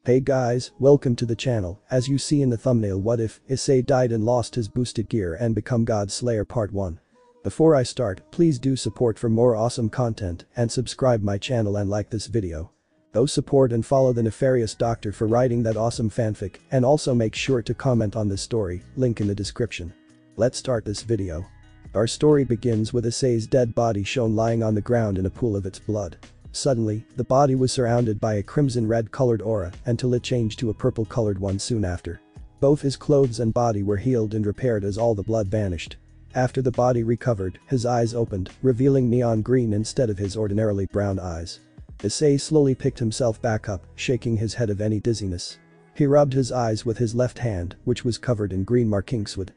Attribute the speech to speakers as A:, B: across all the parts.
A: Hey guys, welcome to the channel. As you see in the thumbnail, what if Issei died and lost his boosted gear and become Godslayer Part 1. Before I start, please do support for more awesome content and subscribe my channel and like this video. Go support and follow the Nefarious Doctor for writing that awesome fanfic, and also make sure to comment on this story, link in the description. Let's start this video. Our story begins with Issei's dead body shown lying on the ground in a pool of its blood. Suddenly, the body was surrounded by a crimson-red colored aura until it changed to a purple-colored one soon after. Both his clothes and body were healed and repaired as all the blood vanished. After the body recovered, his eyes opened, revealing neon green instead of his ordinarily brown eyes. Issei slowly picked himself back up, shaking his head of any dizziness. He rubbed his eyes with his left hand, which was covered in green markingswood.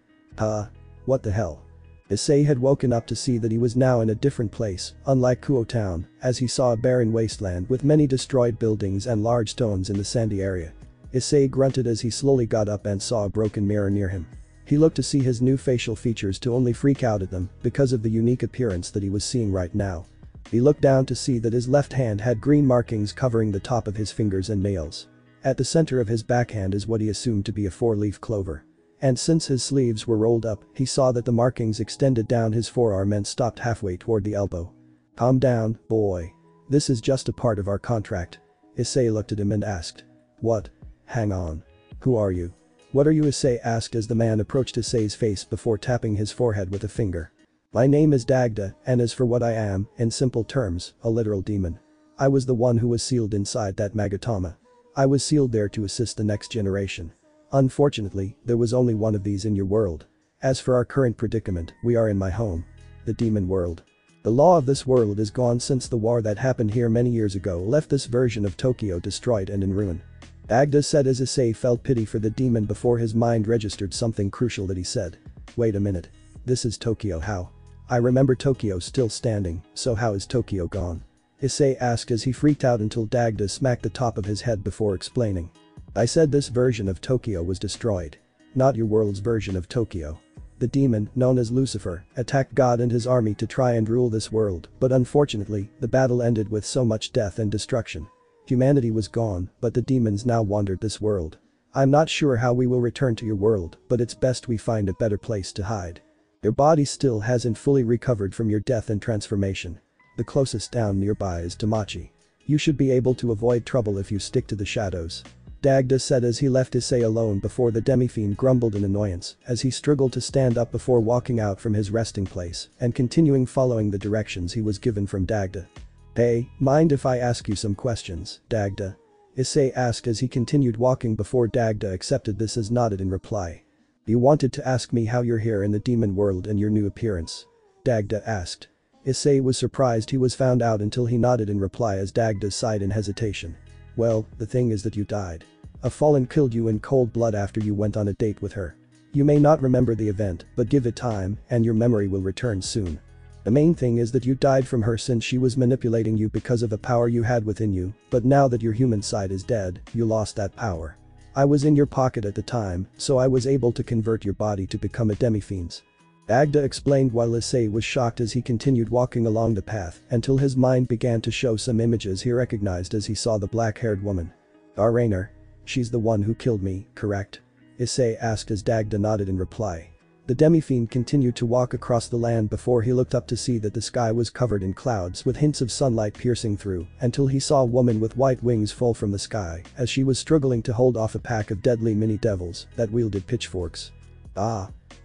A: What the hell? Issei had woken up to see that he was now in a different place, unlike Kuo Town, as he saw a barren wasteland with many destroyed buildings and large stones in the sandy area. Issei grunted as he slowly got up and saw a broken mirror near him. He looked to see his new facial features to only freak out at them because of the unique appearance that he was seeing right now. He looked down to see that his left hand had green markings covering the top of his fingers and nails. At the center of his backhand is what he assumed to be a four-leaf clover. And since his sleeves were rolled up, he saw that the markings extended down his forearm and stopped halfway toward the elbow. Calm down, boy. This is just a part of our contract. Issei looked at him and asked. What? Hang on. Who are you? What are you? Issei asked as the man approached Issei's face before tapping his forehead with a finger. My name is Dagda, and as for what I am, in simple terms, a literal demon. I was the one who was sealed inside that Magatama. I was sealed there to assist the next generation. Unfortunately, there was only one of these in your world. As for our current predicament, we are in my home. The demon world. The law of this world is gone since the war that happened here many years ago left this version of Tokyo destroyed and in ruin. Dagda said as Issei felt pity for the demon before his mind registered something crucial that he said. Wait a minute. This is Tokyo. How? I remember Tokyo still standing, so how is Tokyo gone? Issei asked as he freaked out until Dagda smacked the top of his head before explaining. I said this version of Tokyo was destroyed. Not your world's version of Tokyo. The demon, known as Lucifer, attacked God and his army to try and rule this world, but unfortunately, the battle ended with so much death and destruction. Humanity was gone, but the demons now wandered this world. I'm not sure how we will return to your world, but it's best we find a better place to hide. Your body still hasn't fully recovered from your death and transformation. The closest town nearby is Tamachi. You should be able to avoid trouble if you stick to the shadows. Dagda said as he left Issei alone before the DemiFiend grumbled in annoyance as he struggled to stand up before walking out from his resting place and continuing following the directions he was given from Dagda. Hey, mind if I ask you some questions, Dagda? Issei asked as he continued walking before Dagda accepted this as nodded in reply. You wanted to ask me how you're here in the demon world and your new appearance? Dagda asked. Issei was surprised he was found out until he nodded in reply as Dagda sighed in hesitation. Well, the thing is that you died. A fallen killed you in cold blood after you went on a date with her. You may not remember the event, but give it time, and your memory will return soon. The main thing is that you died from her since she was manipulating you because of a power you had within you, but now that your human side is dead, you lost that power. I was in your pocket at the time, so I was able to convert your body to become a DemiFiend. Dagda explained while Issei was shocked as he continued walking along the path until his mind began to show some images he recognized as he saw the black-haired woman. Rainer. She's the one who killed me, correct? Issei asked as Dagda nodded in reply. The DemiFiend continued to walk across the land before he looked up to see that the sky was covered in clouds with hints of sunlight piercing through until he saw a woman with white wings fall from the sky as she was struggling to hold off a pack of deadly mini-devils that wielded pitchforks.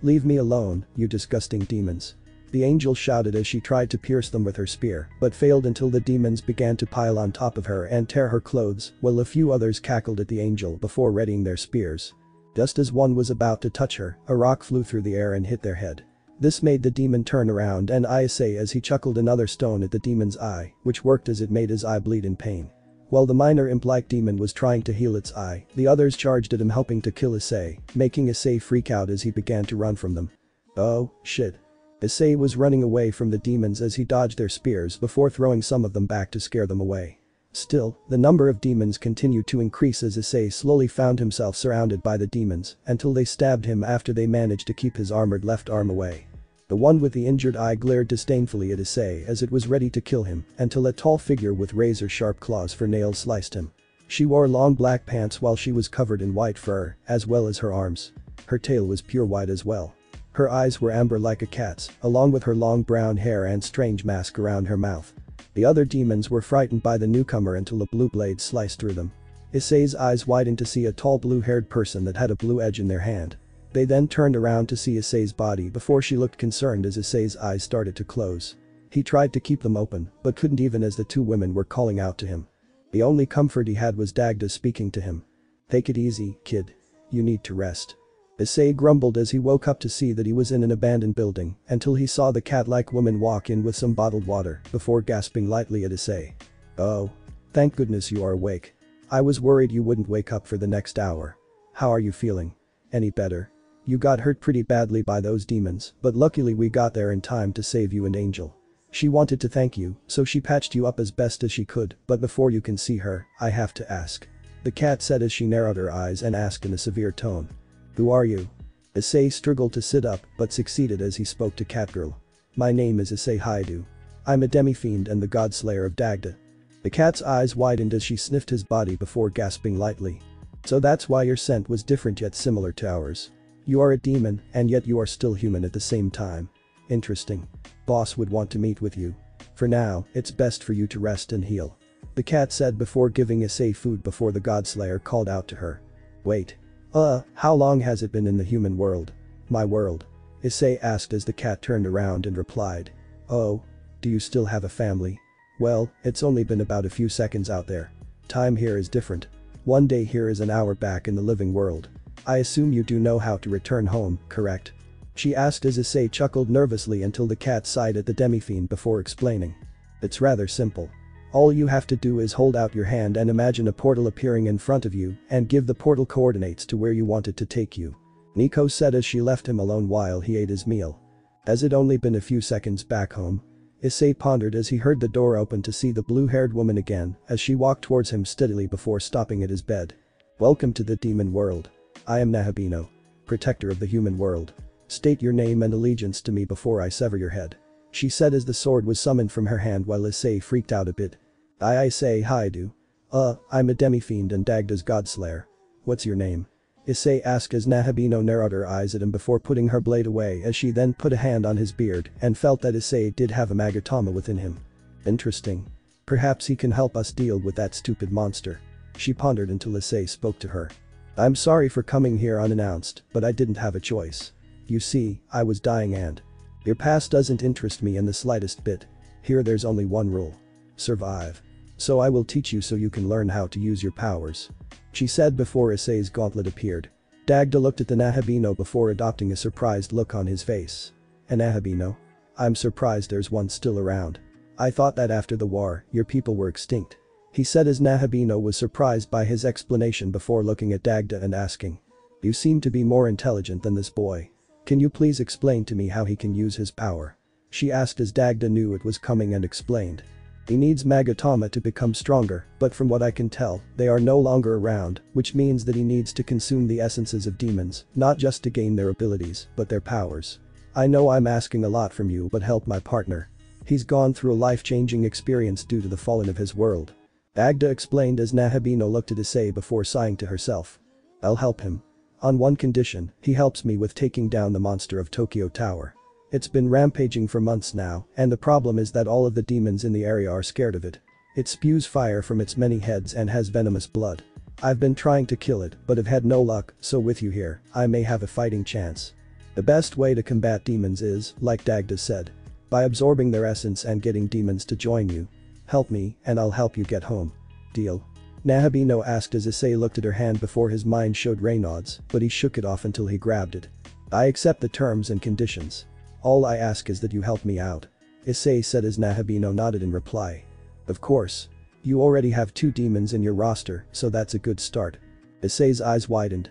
A: Leave me alone, you disgusting demons. The angel shouted as she tried to pierce them with her spear, but failed until the demons began to pile on top of her and tear her clothes, while a few others cackled at the angel before readying their spears. Just as one was about to touch her, a rock flew through the air and hit their head. This made the demon turn around and eye Issei as he chuckled another stone at the demon's eye, which worked as it made his eye bleed in pain. While the minor imp-like demon was trying to heal its eye, the others charged at him helping to kill Issei, making Issei freak out as he began to run from them. Oh, shit. Issei was running away from the demons as he dodged their spears before throwing some of them back to scare them away. Still, the number of demons continued to increase as Issei slowly found himself surrounded by the demons until they stabbed him after they managed to keep his armored left arm away. The one with the injured eye glared disdainfully at Issei as it was ready to kill him until a tall figure with razor-sharp claws for nails sliced him. She wore long black pants while she was covered in white fur, as well as her arms. Her tail was pure white as well. Her eyes were amber like a cat's, along with her long brown hair and strange mask around her mouth. The other demons were frightened by the newcomer until a blue blade sliced through them. Issei's eyes widened to see a tall blue-haired person that had a blue edge in their hand. They then turned around to see Issei's body before she looked concerned as Issei's eyes started to close. He tried to keep them open, but couldn't even as the two women were calling out to him. The only comfort he had was Dagda speaking to him. "Take it easy, kid. You need to rest." Issei grumbled as he woke up to see that he was in an abandoned building until he saw the cat-like woman walk in with some bottled water before gasping lightly at Issei. "Oh. Thank goodness you are awake. I was worried you wouldn't wake up for the next hour. How are you feeling? Any better? You got hurt pretty badly by those demons, but luckily we got there in time to save you and Angel. She wanted to thank you, so she patched you up as best as she could, but before you can see her, I have to ask." The cat said as she narrowed her eyes and asked in a severe tone. "Who are you?" Issei struggled to sit up but succeeded as he spoke to Catgirl. "My name is Issei Hiatus. I'm a DemiFiend and the Godslayer of Dagda." The cat's eyes widened as she sniffed his body before gasping lightly. "So that's why your scent was different yet similar to ours. You are a demon, and yet you are still human at the same time. Interesting. Boss would want to meet with you. For now, it's best for you to rest and heal," the cat said before giving Issei food before the Godslayer called out to her. "Wait. How long has it been in the human world?" "My world?" Issei asked as the cat turned around and replied. "Oh. Do you still have a family?" "Well, it's only been about a few seconds out there. Time here is different. One day here is an hour back in the living world. I assume you do know how to return home, correct?" she asked as Issei chuckled nervously until the cat sighed at the DemiFiend before explaining. "It's rather simple. All you have to do is hold out your hand and imagine a portal appearing in front of you and give the portal coordinates to where you want it to take you," Nico said as she left him alone while he ate his meal. As it only been a few seconds back home, Issei pondered as he heard the door open to see the blue-haired woman again as she walked towards him steadily before stopping at his bed. "Welcome to the demon world. I am Nahabino, protector of the human world. State your name and allegiance to me before I sever your head," she said as the sword was summoned from her hand while Issei freaked out a bit. "I Issei Hiatus. I'm a DemiFiend and Dagda's Godslayer. What's your name?" Issei asked as Nahabino narrowed her eyes at him before putting her blade away as she then put a hand on his beard and felt that Issei did have a Magatama within him. "Interesting. Perhaps he can help us deal with that stupid monster," she pondered until Issei spoke to her. "I'm sorry for coming here unannounced, but I didn't have a choice. You see, I was dying and your past doesn't interest me in the slightest bit. Here there's only one rule. Survive. So I will teach you so you can learn how to use your powers," she said before Issei's gauntlet appeared. Dagda looked at the Nahabino before adopting a surprised look on his face. "An Nahabino? I'm surprised there's one still around. I thought that after the war, your people were extinct," he said as Nahabino was surprised by his explanation before looking at Dagda and asking. "You seem to be more intelligent than this boy. Can you please explain to me how he can use his power?" she asked as Dagda knew it was coming and explained. "He needs Magatama to become stronger, but from what I can tell, they are no longer around, which means that he needs to consume the essences of demons, not just to gain their abilities, but their powers. I know I'm asking a lot from you, but help my partner. He's gone through a life-changing experience due to the falling of his world," Dagda explained as Nahabino looked at Issei before sighing to herself. "I'll help him. On one condition, he helps me with taking down the monster of Tokyo Tower. It's been rampaging for months now, and the problem is that all of the demons in the area are scared of it. It spews fire from its many heads and has venomous blood. I've been trying to kill it, but have had no luck, so with you here, I may have a fighting chance. The best way to combat demons is, like Dagda said, by absorbing their essence and getting demons to join you. Help me, and I'll help you get home. Deal?" Nahabino asked as Issei looked at her hand before his mind showed Raynaud's, but he shook it off until he grabbed it. "I accept the terms and conditions. All I ask is that you help me out," Issei said as Nahabino nodded in reply. "Of course. You already have 2 demons in your roster, so that's a good start." Issei's eyes widened.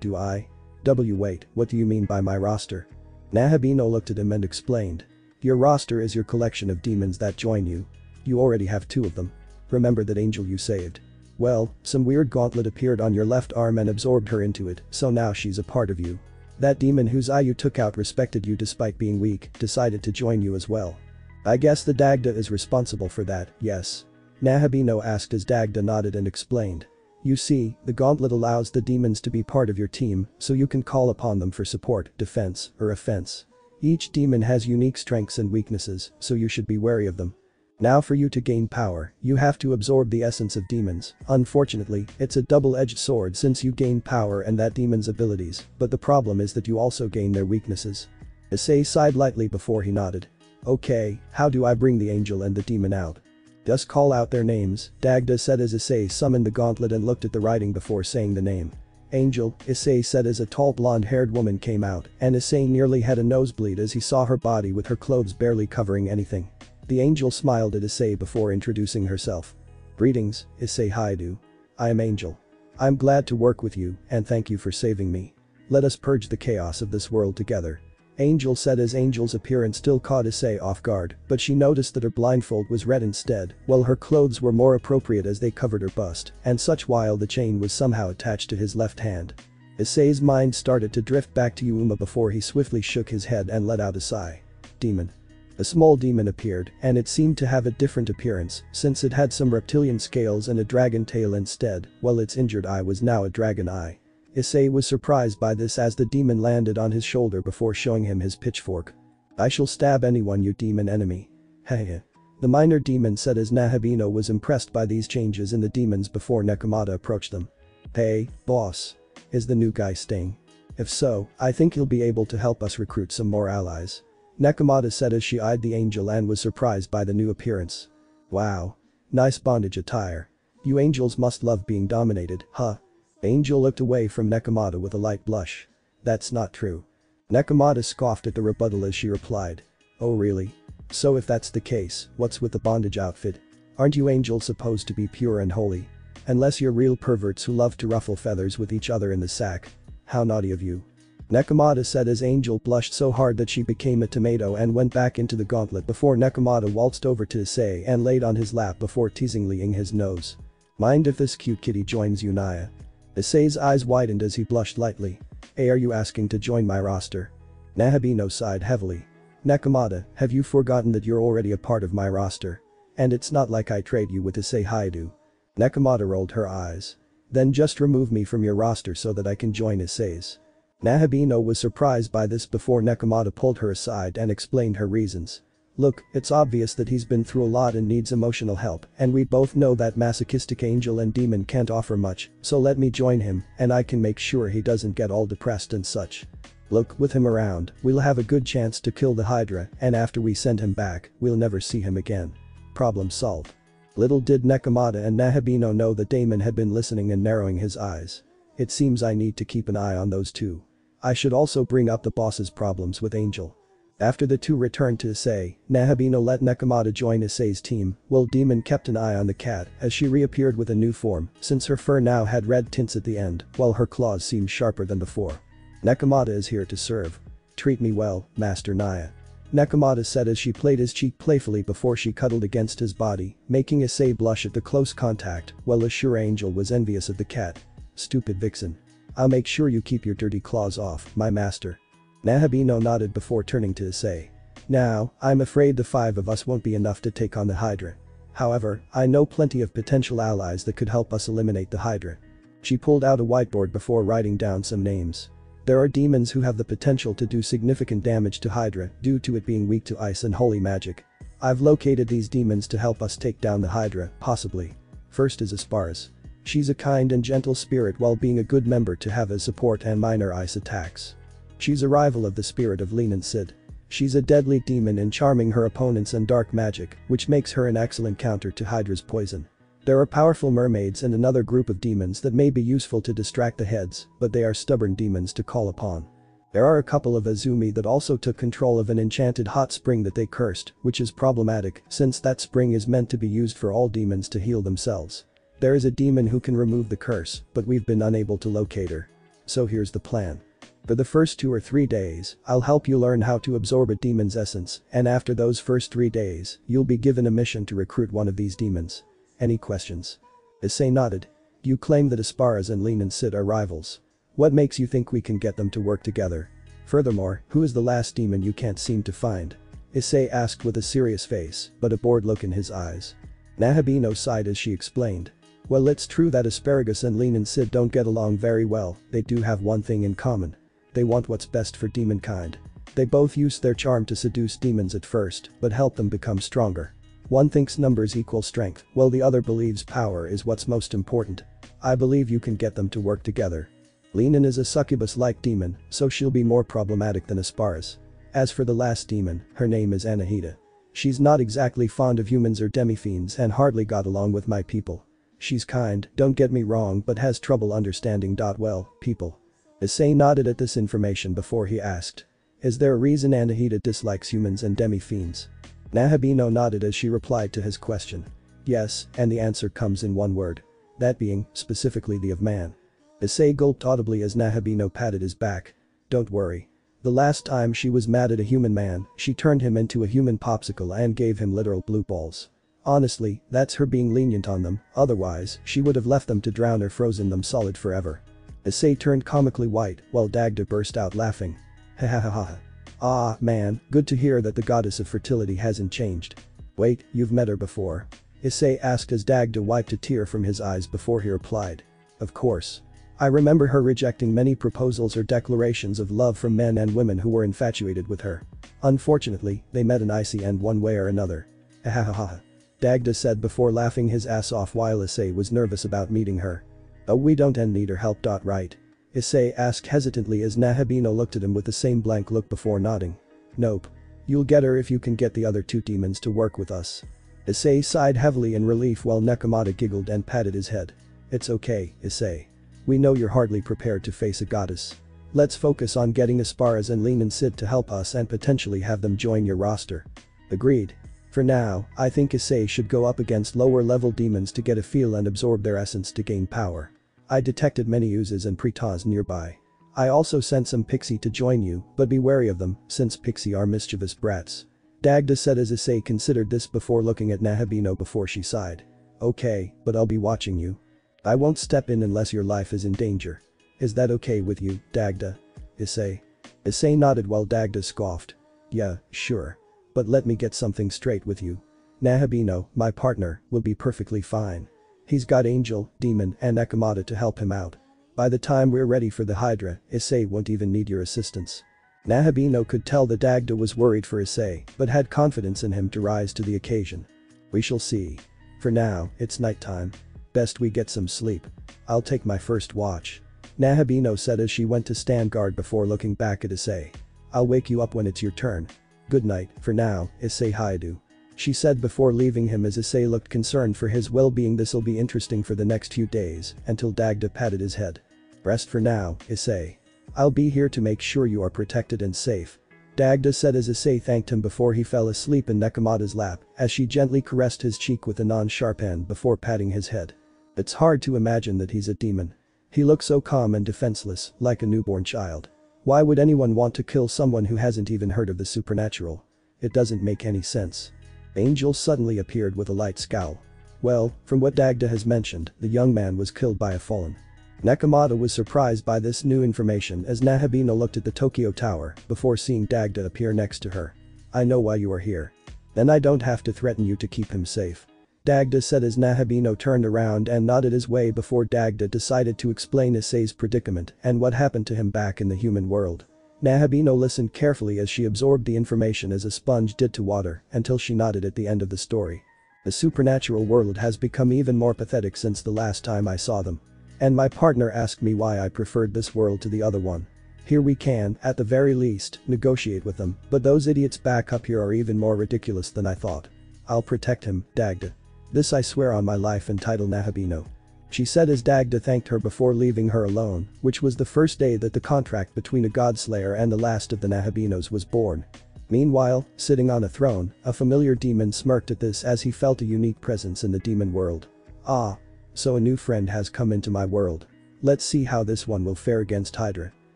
A: Do I? Wait, what do you mean by my roster?" Nahabino looked at him and explained. "Your roster is your collection of demons that join you. You already have 2 of them. Remember that angel you saved? Well, some weird gauntlet appeared on your left arm and absorbed her into it, so now she's a part of you. That demon whose eye you took out respected you despite being weak, decided to join you as well. I guess the Dagda is responsible for that, yes?" Nahabino asked as Dagda nodded and explained. You see, the gauntlet allows the demons to be part of your team, so you can call upon them for support, defense, or offense. Each demon has unique strengths and weaknesses, so you should be wary of them. Now for you to gain power, you have to absorb the essence of demons. Unfortunately, it's a double-edged sword since you gain power and that demon's abilities, but the problem is that you also gain their weaknesses. Issei sighed lightly before he nodded. Okay, how do I bring the angel and the demon out? Just call out their names, Dagda said as Issei summoned the gauntlet and looked at the writing before saying the name. Angel, Issei said as a tall blonde-haired woman came out, and Issei nearly had a nosebleed as he saw her body with her clothes barely covering anything. The angel smiled at Issei before introducing herself. Greetings, Issei Hiatus. I am Angel. I'm glad to work with you, and thank you for saving me. Let us purge the chaos of this world together. Angel said as Angel's appearance still caught Issei off guard, but she noticed that her blindfold was red instead, while her clothes were more appropriate as they covered her bust, and such while the chain was somehow attached to his left hand. Issei's mind started to drift back to Yuma before he swiftly shook his head and let out a sigh. Demon. A small demon appeared, and it seemed to have a different appearance, since it had some reptilian scales and a dragon tail instead, while its injured eye was now a dragon eye. Issei was surprised by this as the demon landed on his shoulder before showing him his pitchfork. I shall stab anyone you demon enemy. Hehe. The minor demon said as Nahabino was impressed by these changes in the demons before Nekomata approached them. Hey, boss. Is the new guy staying? If so, I think he'll be able to help us recruit some more allies. Nekomata said as she eyed the angel and was surprised by the new appearance. Wow. Nice bondage attire. You angels must love being dominated, huh? Angel looked away from Nekomata with a light blush. That's not true. Nekomata scoffed at the rebuttal as she replied. Oh really? So if that's the case, what's with the bondage outfit? Aren't you angels supposed to be pure and holy? Unless you're real perverts who love to ruffle feathers with each other in the sack. How naughty of you. Nekomata said as Angel blushed so hard that she became a tomato and went back into the gauntlet before Nekomata waltzed over to Issei and laid on his lap before teasingly ing his nose. Mind if this cute kitty joins you, Naya? Issei's eyes widened as he blushed lightly. Hey, are you asking to join my roster? Nahabino sighed heavily. Nekomata, have you forgotten that you're already a part of my roster? And it's not like I trade you with Issei Hiatus. Nekomata rolled her eyes. Then just remove me from your roster so that I can join Issei's. Nahabino was surprised by this before Nekomata pulled her aside and explained her reasons. Look, it's obvious that he's been through a lot and needs emotional help, and we both know that masochistic angel and demon can't offer much, so let me join him, and I can make sure he doesn't get all depressed and such. Look, with him around, we'll have a good chance to kill the Hydra, and after we send him back, we'll never see him again. Problem solved. Little did Nekomata and Nahabino know that Damon had been listening and narrowing his eyes. It seems I need to keep an eye on those two. I should also bring up the boss's problems with Angel. After the two returned to Issei, Nahabino let Nekomata join Issei's team, while Demon kept an eye on the cat as she reappeared with a new form, since her fur now had red tints at the end, while her claws seemed sharper than before. Nekomata is here to serve. Treat me well, Master Naya. Nekomata said as she played his cheek playfully before she cuddled against his body, making Issei blush at the close contact, while Ashura Angel was envious of the cat. Stupid vixen. I'll make sure you keep your dirty claws off, my master. Nahabino nodded before turning to Issei. Now, I'm afraid the 5 of us won't be enough to take on the Hydra. However, I know plenty of potential allies that could help us eliminate the Hydra. She pulled out a whiteboard before writing down some names. There are demons who have the potential to do significant damage to Hydra due to it being weak to ice and holy magic. I've located these demons to help us take down the Hydra, possibly. First is Asparas. She's a kind and gentle spirit while being a good member to have as support and minor ice attacks. She's a rival of the spirit of Lean and Sid. She's a deadly demon in charming her opponents and dark magic, which makes her an excellent counter to Hydra's poison. There are powerful mermaids and another group of demons that may be useful to distract the heads, but they are stubborn demons to call upon. There are a couple of Azumi that also took control of an enchanted hot spring that they cursed, which is problematic since that spring is meant to be used for all demons to heal themselves. There is a demon who can remove the curse, but we've been unable to locate her. So here's the plan. For the first 2 or 3 days, I'll help you learn how to absorb a demon's essence, and after those first 3 days, you'll be given a mission to recruit one of these demons. Any questions? Issei nodded. You claim that Asparas and Lean and Sid are rivals. What makes you think we can get them to work together? Furthermore, who is the last demon you can't seem to find? Issei asked with a serious face, but a bored look in his eyes. Nahabino sighed as she explained. Well, it's true that Asparagus and Lean and Sid don't get along very well. They do have one thing in common. They want what's best for demonkind. They both use their charm to seduce demons at first, but help them become stronger. One thinks numbers equal strength, while the other believes power is what's most important. I believe you can get them to work together. Leanin is a succubus-like demon, so she'll be more problematic than Asparas. As for the last demon, her name is Anahita. She's not exactly fond of humans or demifiends and hardly got along with my people. She's kind, don't get me wrong, but has trouble understanding well, people. Issei nodded at this information before he asked. Is there a reason Anahita dislikes humans and demi-fiends? Nahabino nodded as she replied to his question. Yes, and the answer comes in one word. That being, specifically the of man. Issei gulped audibly as Nahabino patted his back. Don't worry. The last time she was mad at a human man, she turned him into a human popsicle and gave him literal blue balls. Honestly, that's her being lenient on them, otherwise, she would have left them to drown or frozen them solid forever. Issei turned comically white, while Dagda burst out laughing. Ha ha ha ha. Ah, man, good to hear that the goddess of fertility hasn't changed. Wait, you've met her before? Issei asked as Dagda wiped a tear from his eyes before he replied. Of course. I remember her rejecting many proposals or declarations of love from men and women who were infatuated with her. Unfortunately, they met in Issei and one way or another. Ha ha ha ha. Dagda said before laughing his ass off while Issei was nervous about meeting her. Oh, we don't need her help. Right? Issei asked hesitantly as Nahabino looked at him with the same blank look before nodding. Nope. You'll get her if you can get the other two demons to work with us. Issei sighed heavily in relief while Nekomata giggled and patted his head. It's okay, Issei. We know you're hardly prepared to face a goddess. Let's focus on getting Asparas and Lean and Sid to help us and potentially have them join your roster. Agreed. For now, I think Issei should go up against lower level demons to get a feel and absorb their essence to gain power. I detected many oozes and pretas nearby. I also sent some pixie to join you, but be wary of them, since pixie are mischievous brats. Dagda said as Issei considered this before looking at Nahabino before she sighed. Okay, but I'll be watching you. I won't step in unless your life is in danger. Is that okay with you, Dagda? Issei. Issei nodded while Dagda scoffed. Yeah, sure. But let me get something straight with you. Nahabino, my partner, will be perfectly fine. He's got Angel, Demon, and Nekomata to help him out. By the time we're ready for the Hydra, Issei won't even need your assistance. Nahabino could tell that Dagda was worried for Issei, but had confidence in him to rise to the occasion. We shall see. For now, it's nighttime. Best we get some sleep. I'll take my first watch. Nahabino said as she went to stand guard before looking back at Issei. I'll wake you up when it's your turn. Good night, for now, Issei Hiatus. She said before leaving him as Issei looked concerned for his well-being. This'll be interesting for the next few days, until Dagda patted his head. Rest for now, Issei. I'll be here to make sure you are protected and safe. Dagda said as Issei thanked him before he fell asleep in Nekomata's lap, as she gently caressed his cheek with a non-sharp hand before patting his head. It's hard to imagine that he's a demon. He looks so calm and defenseless, like a newborn child. Why would anyone want to kill someone who hasn't even heard of the supernatural? It doesn't make any sense. Angel suddenly appeared with a light scowl. Well, from what Dagda has mentioned, the young man was killed by a fallen. Nekomata was surprised by this new information as Nahabino looked at the Tokyo Tower before seeing Dagda appear next to her. I know why you are here. Then I don't have to threaten you to keep him safe. Dagda said as Nahabino turned around and nodded his way before Dagda decided to explain Issei's predicament and what happened to him back in the human world. Nahabino listened carefully as she absorbed the information as a sponge did to water until she nodded at the end of the story. The supernatural world has become even more pathetic since the last time I saw them. And my partner asked me why I preferred this world to the other one. Here we can, at the very least, negotiate with them, but those idiots back up here are even more ridiculous than I thought. I'll protect him, Dagda. This I swear on my life and title, Nahabino. She said as Dagda thanked her before leaving her alone, which was the first day that the contract between a Godslayer and the last of the Nahabinos was born. Meanwhile, sitting on a throne, a familiar demon smirked at this as he felt a unique presence in the demon world. Ah. So a new friend has come into my world. Let's see how this one will fare against Hydra.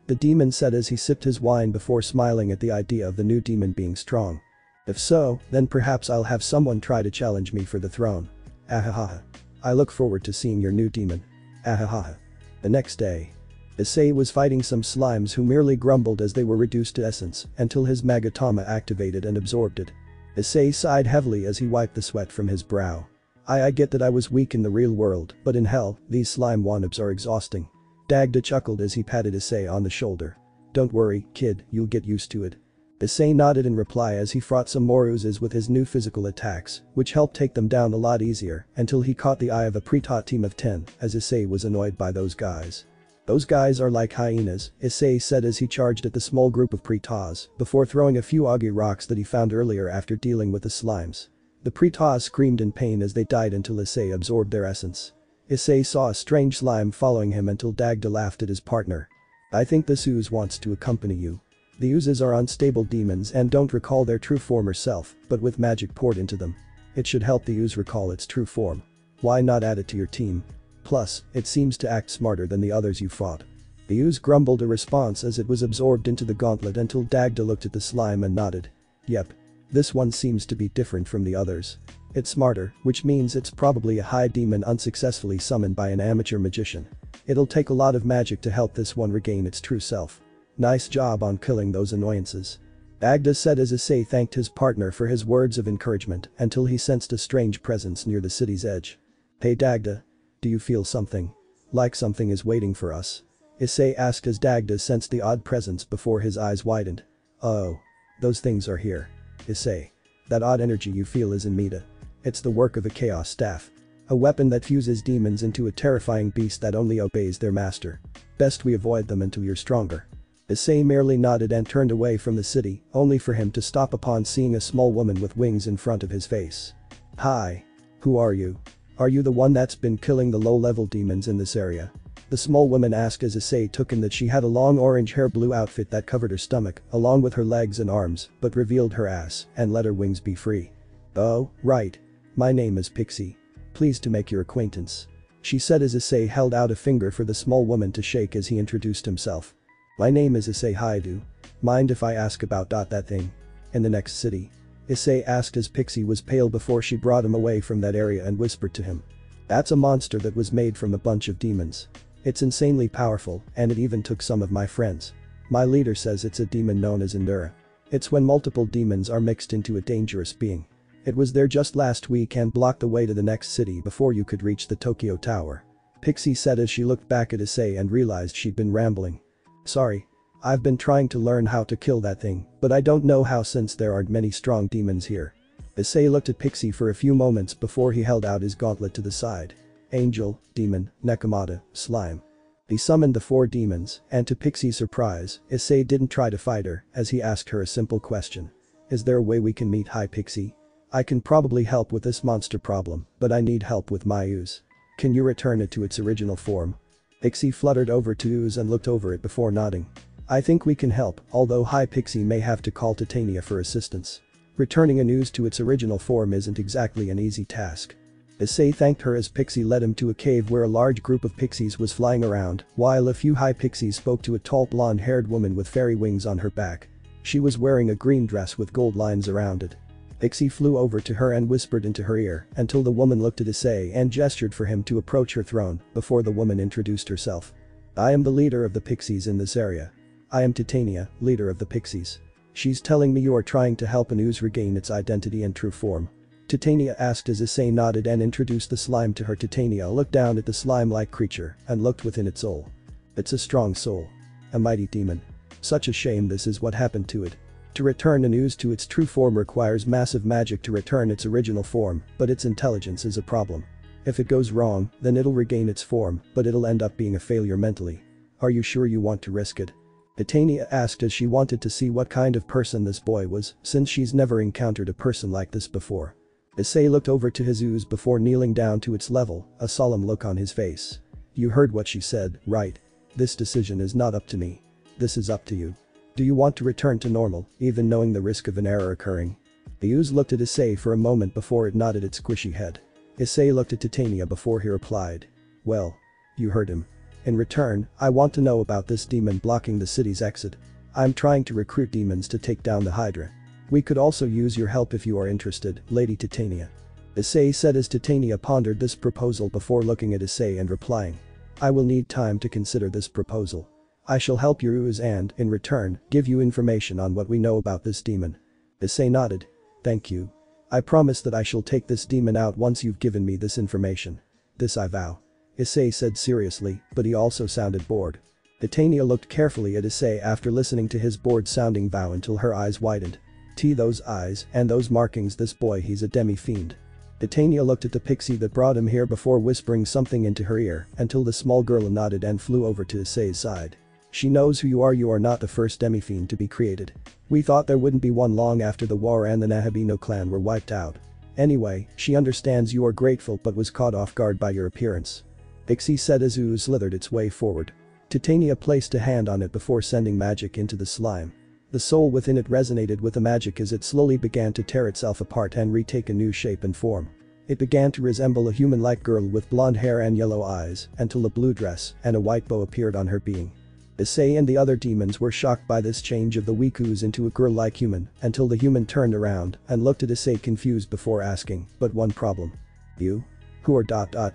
A: The demon said as he sipped his wine before smiling at the idea of the new demon being strong. If so, then perhaps I'll have someone try to challenge me for the throne. Ahaha. I look forward to seeing your new demon. Ahaha. The next day. Issei was fighting some slimes who merely grumbled as they were reduced to essence until his Magatama activated and absorbed it. Issei sighed heavily as he wiped the sweat from his brow. I get that I was weak in the real world, but in hell, these slime wannabes are exhausting. Dagda chuckled as he patted Issei on the shoulder. Don't worry, kid, you'll get used to it. Issei nodded in reply as he fought some more oozes with his new physical attacks, which helped take them down a lot easier until he caught the eye of a pre-taught team of 10 as Issei was annoyed by those guys. Those guys are like hyenas, Issei said as he charged at the small group of pre-taughs before throwing a few augie rocks that he found earlier after dealing with the slimes. The pre-taughs screamed in pain as they died until Issei absorbed their essence. Issei saw a strange slime following him until Dagda laughed at his partner. I think this ooze wants to accompany you. The oozes are unstable demons and don't recall their true form or self, but with magic poured into them. It should help the ooze recall its true form. Why not add it to your team? Plus, it seems to act smarter than the others you fought. The ooze grumbled a response as it was absorbed into the gauntlet until Dagda looked at the slime and nodded. Yep. This one seems to be different from the others. It's smarter, which means it's probably a high demon unsuccessfully summoned by an amateur magician. It'll take a lot of magic to help this one regain its true self. Nice job on killing those annoyances. Dagda said as Issei thanked his partner for his words of encouragement until he sensed a strange presence near the city's edge. Hey Dagda. Do you feel something? Like something is waiting for us? Issei asked as Dagda sensed the odd presence before his eyes widened. Oh. Those things are here. Issei. That odd energy you feel isn't Mita. It's the work of a chaos staff. A weapon that fuses demons into a terrifying beast that only obeys their master. Best we avoid them until you're stronger. Issei merely nodded and turned away from the city, only for him to stop upon seeing a small woman with wings in front of his face. Hi. Who are you? Are you the one that's been killing the low-level demons in this area? The small woman asked as Issei took in that she had a long orange hair blue outfit that covered her stomach, along with her legs and arms, but revealed her ass and let her wings be free. Oh, right. My name is Pixie. Pleased to make your acquaintance. She said as Issei held out a finger for the small woman to shake as he introduced himself. My name is Issei Hiatus. Mind if I ask about that thing? In the next city? Issei asked as Pixie was pale before she brought him away from that area and whispered to him. That's a monster that was made from a bunch of demons. It's insanely powerful, and it even took some of my friends. My leader says it's a demon known as Endura. It's when multiple demons are mixed into a dangerous being. It was there just last week and blocked the way to the next city before you could reach the Tokyo Tower. Pixie said as she looked back at Issei and realized she'd been rambling. Sorry. I've been trying to learn how to kill that thing, but I don't know how since there aren't many strong demons here. Issei looked at Pixie for a few moments before he held out his gauntlet to the side. Angel, Demon, Nekomata, Slime. He summoned the 4 demons, and to Pixie's surprise, Issei didn't try to fight her as he asked her a simple question. Is there a way we can meet? Hi Pixie. I can probably help with this monster problem, but I need help with my ooze. Can you return it to its original form? Pixie fluttered over to ooze and looked over it before nodding. I think we can help, although Hi Pixie may have to call Titania for assistance. Returning an ooze to its original form isn't exactly an easy task. Issei thanked her as Pixie led him to a cave where a large group of pixies was flying around, while a few high pixies spoke to a tall blonde-haired woman with fairy wings on her back. She was wearing a green dress with gold lines around it. Pixie flew over to her and whispered into her ear until the woman looked at Issei and gestured for him to approach her throne before the woman introduced herself. I am the leader of the pixies in this area. I am Titania, leader of the pixies. She's telling me you are trying to help an ooze regain its identity and true form. Titania asked as Issei nodded and introduced the slime to her. Titania looked down at the slime-like creature and looked within its soul. It's a strong soul. A mighty demon. Such a shame this is what happened to it. To return an ooze to its true form requires massive magic to return its original form, but its intelligence is a problem. If it goes wrong, then it'll regain its form, but it'll end up being a failure mentally. Are you sure you want to risk it? Titania asked as she wanted to see what kind of person this boy was, since she's never encountered a person like this before. Issei looked over to his ooze before kneeling down to its level, a solemn look on his face. You heard what she said, right? This decision is not up to me. This is up to you. Do you want to return to normal, even knowing the risk of an error occurring? The ooze looked at Issei for a moment before it nodded its squishy head. Issei looked at Titania before he replied. Well. You heard him. In return, I want to know about this demon blocking the city's exit. I'm trying to recruit demons to take down the Hydra. We could also use your help if you are interested, Lady Titania. Issei said as Titania pondered this proposal before looking at Issei and replying. I will need time to consider this proposal. I shall help your ooze and, in return, give you information on what we know about this demon. Issei nodded. Thank you. I promise that I shall take this demon out once you've given me this information. This I vow. Issei said seriously, but he also sounded bored. Titania looked carefully at Issei after listening to his bored-sounding vow until her eyes widened. Those eyes and those markings, this boy, he's a DemiFiend. Titania looked at the pixie that brought him here before whispering something into her ear until the small girl nodded and flew over to Issei's side. She knows who you are not the first DemiFiend to be created. We thought there wouldn't be one long after the war and the Nahabino clan were wiped out. Anyway, she understands you are grateful but was caught off guard by your appearance. Issei said as ooze slithered its way forward. Titania placed a hand on it before sending magic into the slime. The soul within it resonated with the magic as it slowly began to tear itself apart and retake a new shape and form. It began to resemble a human-like girl with blonde hair and yellow eyes until a blue dress and a white bow appeared on her being. Issei and the other demons were shocked by this change of the weak ooze into a girl-like human until the human turned around and looked at Issei confused before asking, but one problem. You? Who are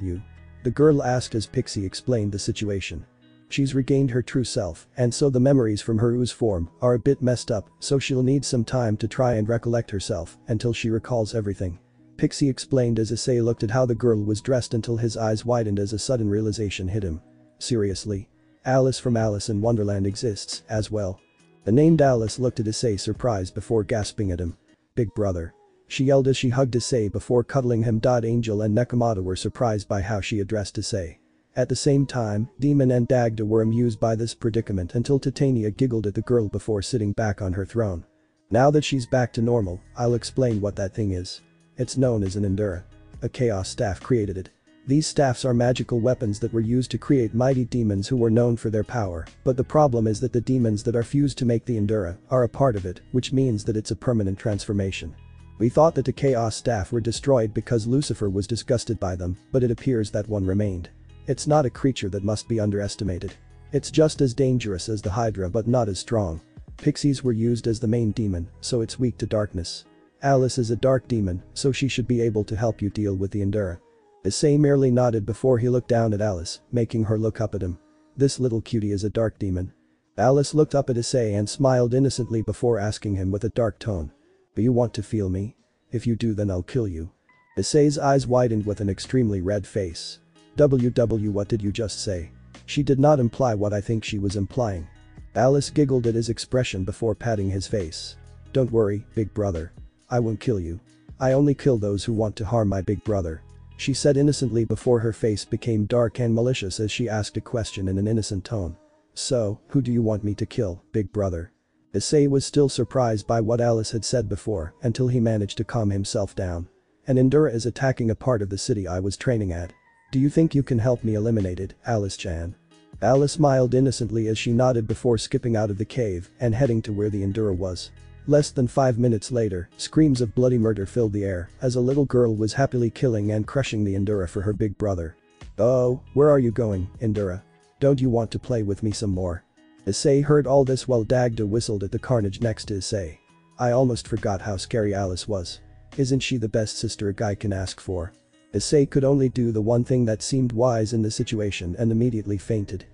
A: you? The girl asked as Pixie explained the situation. She's regained her true self, and so the memories from her ooze form are a bit messed up, so she'll need some time to try and recollect herself until she recalls everything. Pixie explained as Issei looked at how the girl was dressed until his eyes widened as a sudden realization hit him. Seriously? Alice from Alice in Wonderland exists as well. The named Alice looked at Issei surprised before gasping at him. Big brother. She yelled as she hugged Issei before cuddling him. Angel and Nekomata were surprised by how she addressed Issei. At the same time, Demon and Dagda were amused by this predicament until Titania giggled at the girl before sitting back on her throne. Now that she's back to normal, I'll explain what that thing is. It's known as an Endura. A chaos staff created it. These staffs are magical weapons that were used to create mighty demons who were known for their power, but the problem is that the demons that are fused to make the Endura are a part of it, which means that it's a permanent transformation. We thought that the chaos staff were destroyed because Lucifer was disgusted by them, but it appears that one remained. It's not a creature that must be underestimated. It's just as dangerous as the Hydra but not as strong. Pixies were used as the main demon, so it's weak to darkness. Alice is a dark demon, so she should be able to help you deal with the Endura. Issei merely nodded before he looked down at Alice, making her look up at him. This little cutie is a dark demon. Alice looked up at Issei and smiled innocently before asking him with a dark tone. Do you want to feel me? If you do, then I'll kill you. Issei's eyes widened with an extremely red face. What did you just say? She did not imply what I think she was implying. Alice giggled at his expression before patting his face. Don't worry, big brother. I won't kill you. I only kill those who want to harm my big brother. She said innocently before her face became dark and malicious as she asked a question in an innocent tone. So, who do you want me to kill, big brother? Issei was still surprised by what Alice had said before until he managed to calm himself down. An Endura is attacking a part of the city I was training at. Do you think you can help me eliminate it, Alice-chan? Alice smiled innocently as she nodded before skipping out of the cave and heading to where the Endura was. Less than 5 minutes later, screams of bloody murder filled the air as a little girl was happily killing and crushing the Endura for her big brother. Oh, where are you going, Endura? Don't you want to play with me some more? Issei heard all this while Dagda whistled at the carnage next to Issei. I almost forgot how scary Alice was. Isn't she the best sister a guy can ask for? Issei could only do the one thing that seemed wise in the situation and immediately fainted.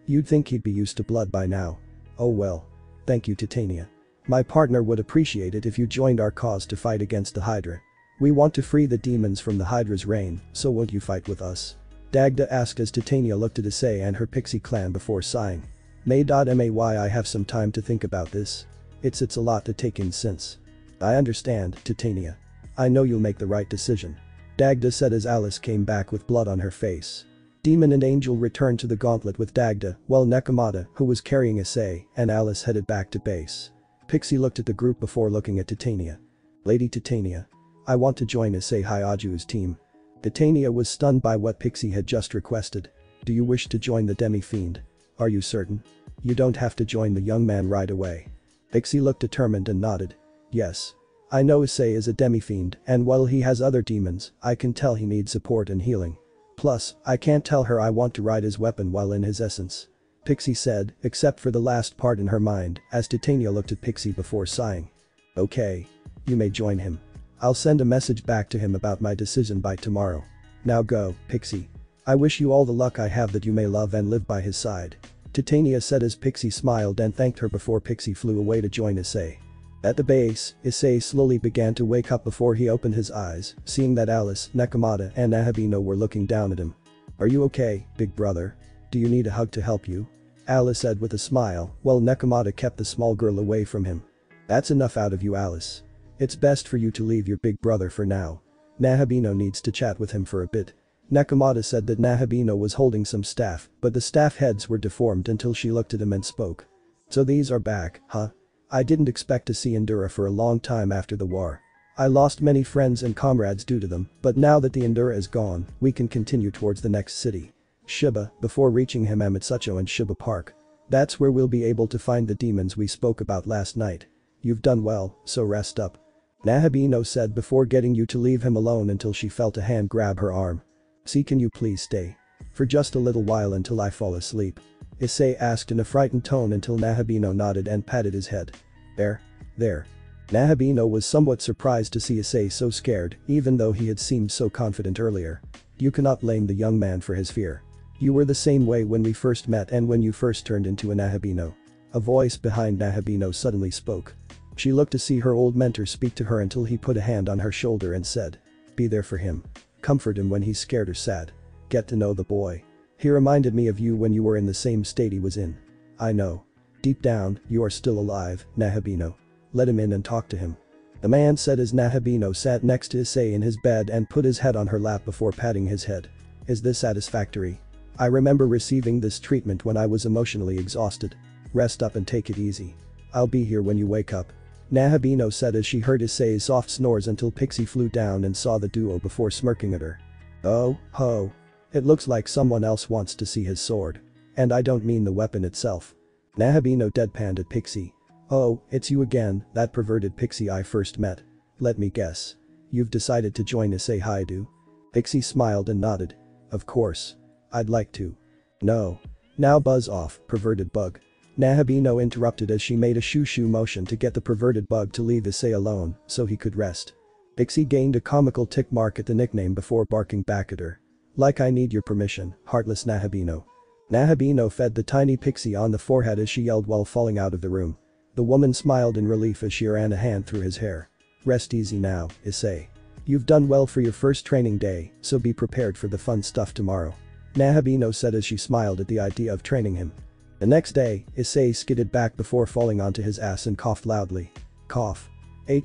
A: You'd think he'd be used to blood by now. Oh well. Thank you, Titania. My partner would appreciate it if you joined our cause to fight against the Hydra. We want to free the demons from the Hydra's reign, so won't you fight with us? Dagda asked as Titania looked at Issei and her pixie clan before sighing. May. I have some time to think about this. It's a lot to take in since. I understand, Titania. I know you'll make the right decision. Dagda said as Alice came back with blood on her face. Demon and Angel returned to the gauntlet with Dagda, while Nekomata, who was carrying Issei, and Alice headed back to base. Pixie looked at the group before looking at Titania. Lady Titania. I want to join Issei Hyaju's team. Titania was stunned by what Pixie had just requested. Do you wish to join the DemiFiend? Are you certain? You don't have to join the young man right away. Pixie looked determined and nodded. Yes. I know Issei is a DemiFiend, and while he has other demons, I can tell he needs support and healing. Plus, I can't tell her I want to ride his weapon while in his essence. Pixie said, except for the last part in her mind, as Titania looked at Pixie before sighing. Okay. You may join him. I'll send a message back to him about my decision by tomorrow. Now go, Pixie. I wish you all the luck I have that you may love and live by his side. Titania said as Pixie smiled and thanked her before Pixie flew away to join Issei. At the base, Issei slowly began to wake up before he opened his eyes, seeing that Alice, Nekomata and Nahabino were looking down at him. "Are you okay, big brother? Do you need a hug to help you?" Alice said with a smile, while Nekomata kept the small girl away from him. "That's enough out of you, Alice. It's best for you to leave your big brother for now. Nahabino needs to chat with him for a bit." Nekomata said that Nahabino was holding some staff, but the staff heads were deformed until she looked at him and spoke. "So these are back, huh? I didn't expect to see Endura for a long time after the war. I lost many friends and comrades due to them, but now that the Endura is gone, we can continue towards the next city. Shiba, before reaching Hamamatsucho and Shiba Park. That's where we'll be able to find the demons we spoke about last night. You've done well, so rest up," Nahabino said before getting you to leave him alone until she felt a hand grab her arm. "See, can you please stay for just a little while until I fall asleep?" Issei asked in a frightened tone until Nahabino nodded and patted his head. There. Nahabino was somewhat surprised to see Issei so scared, even though he had seemed so confident earlier. You cannot blame the young man for his fear. You were the same way when we first met and when you first turned into a Nahabino. A voice behind Nahabino suddenly spoke. She looked to see her old mentor speak to her until he put a hand on her shoulder and said, "Be there for him. Comfort him when he's scared or sad. Get to know the boy. He reminded me of you when you were in the same state he was in. I know. Deep down, you are still alive, Nahabino. Let him in and talk to him." The man said as Nahabino sat next to Issei in his bed and put his head on her lap before patting his head. "Is this satisfactory? I remember receiving this treatment when I was emotionally exhausted. Rest up and take it easy. I'll be here when you wake up," Nahabino said as she heard Issei's soft snores until Pixie flew down and saw the duo before smirking at her. "Oh, ho. It looks like someone else wants to see his sword. And I don't mean the weapon itself." Nahabino deadpanned at Pixie. "Oh, it's you again, that perverted Pixie I first met. Let me guess. You've decided to join Issei Haidu?" Pixie smiled and nodded. "Of course. I'd like to." "No. Now buzz off, perverted bug." Nahabino interrupted as she made a shoo-shoo motion to get the perverted bug to leave Issei alone so he could rest. Pixie gained a comical tick mark at the nickname before barking back at her. "Like I need your permission, heartless Nahabino." Nahabino fed the tiny Pixie on the forehead as she yelled while falling out of the room. The woman smiled in relief as she ran a hand through his hair. "Rest easy now, Issei. You've done well for your first training day, so be prepared for the fun stuff tomorrow," Nahabino said as she smiled at the idea of training him. The next day, Issei skidded back before falling onto his ass and coughed loudly. Cough.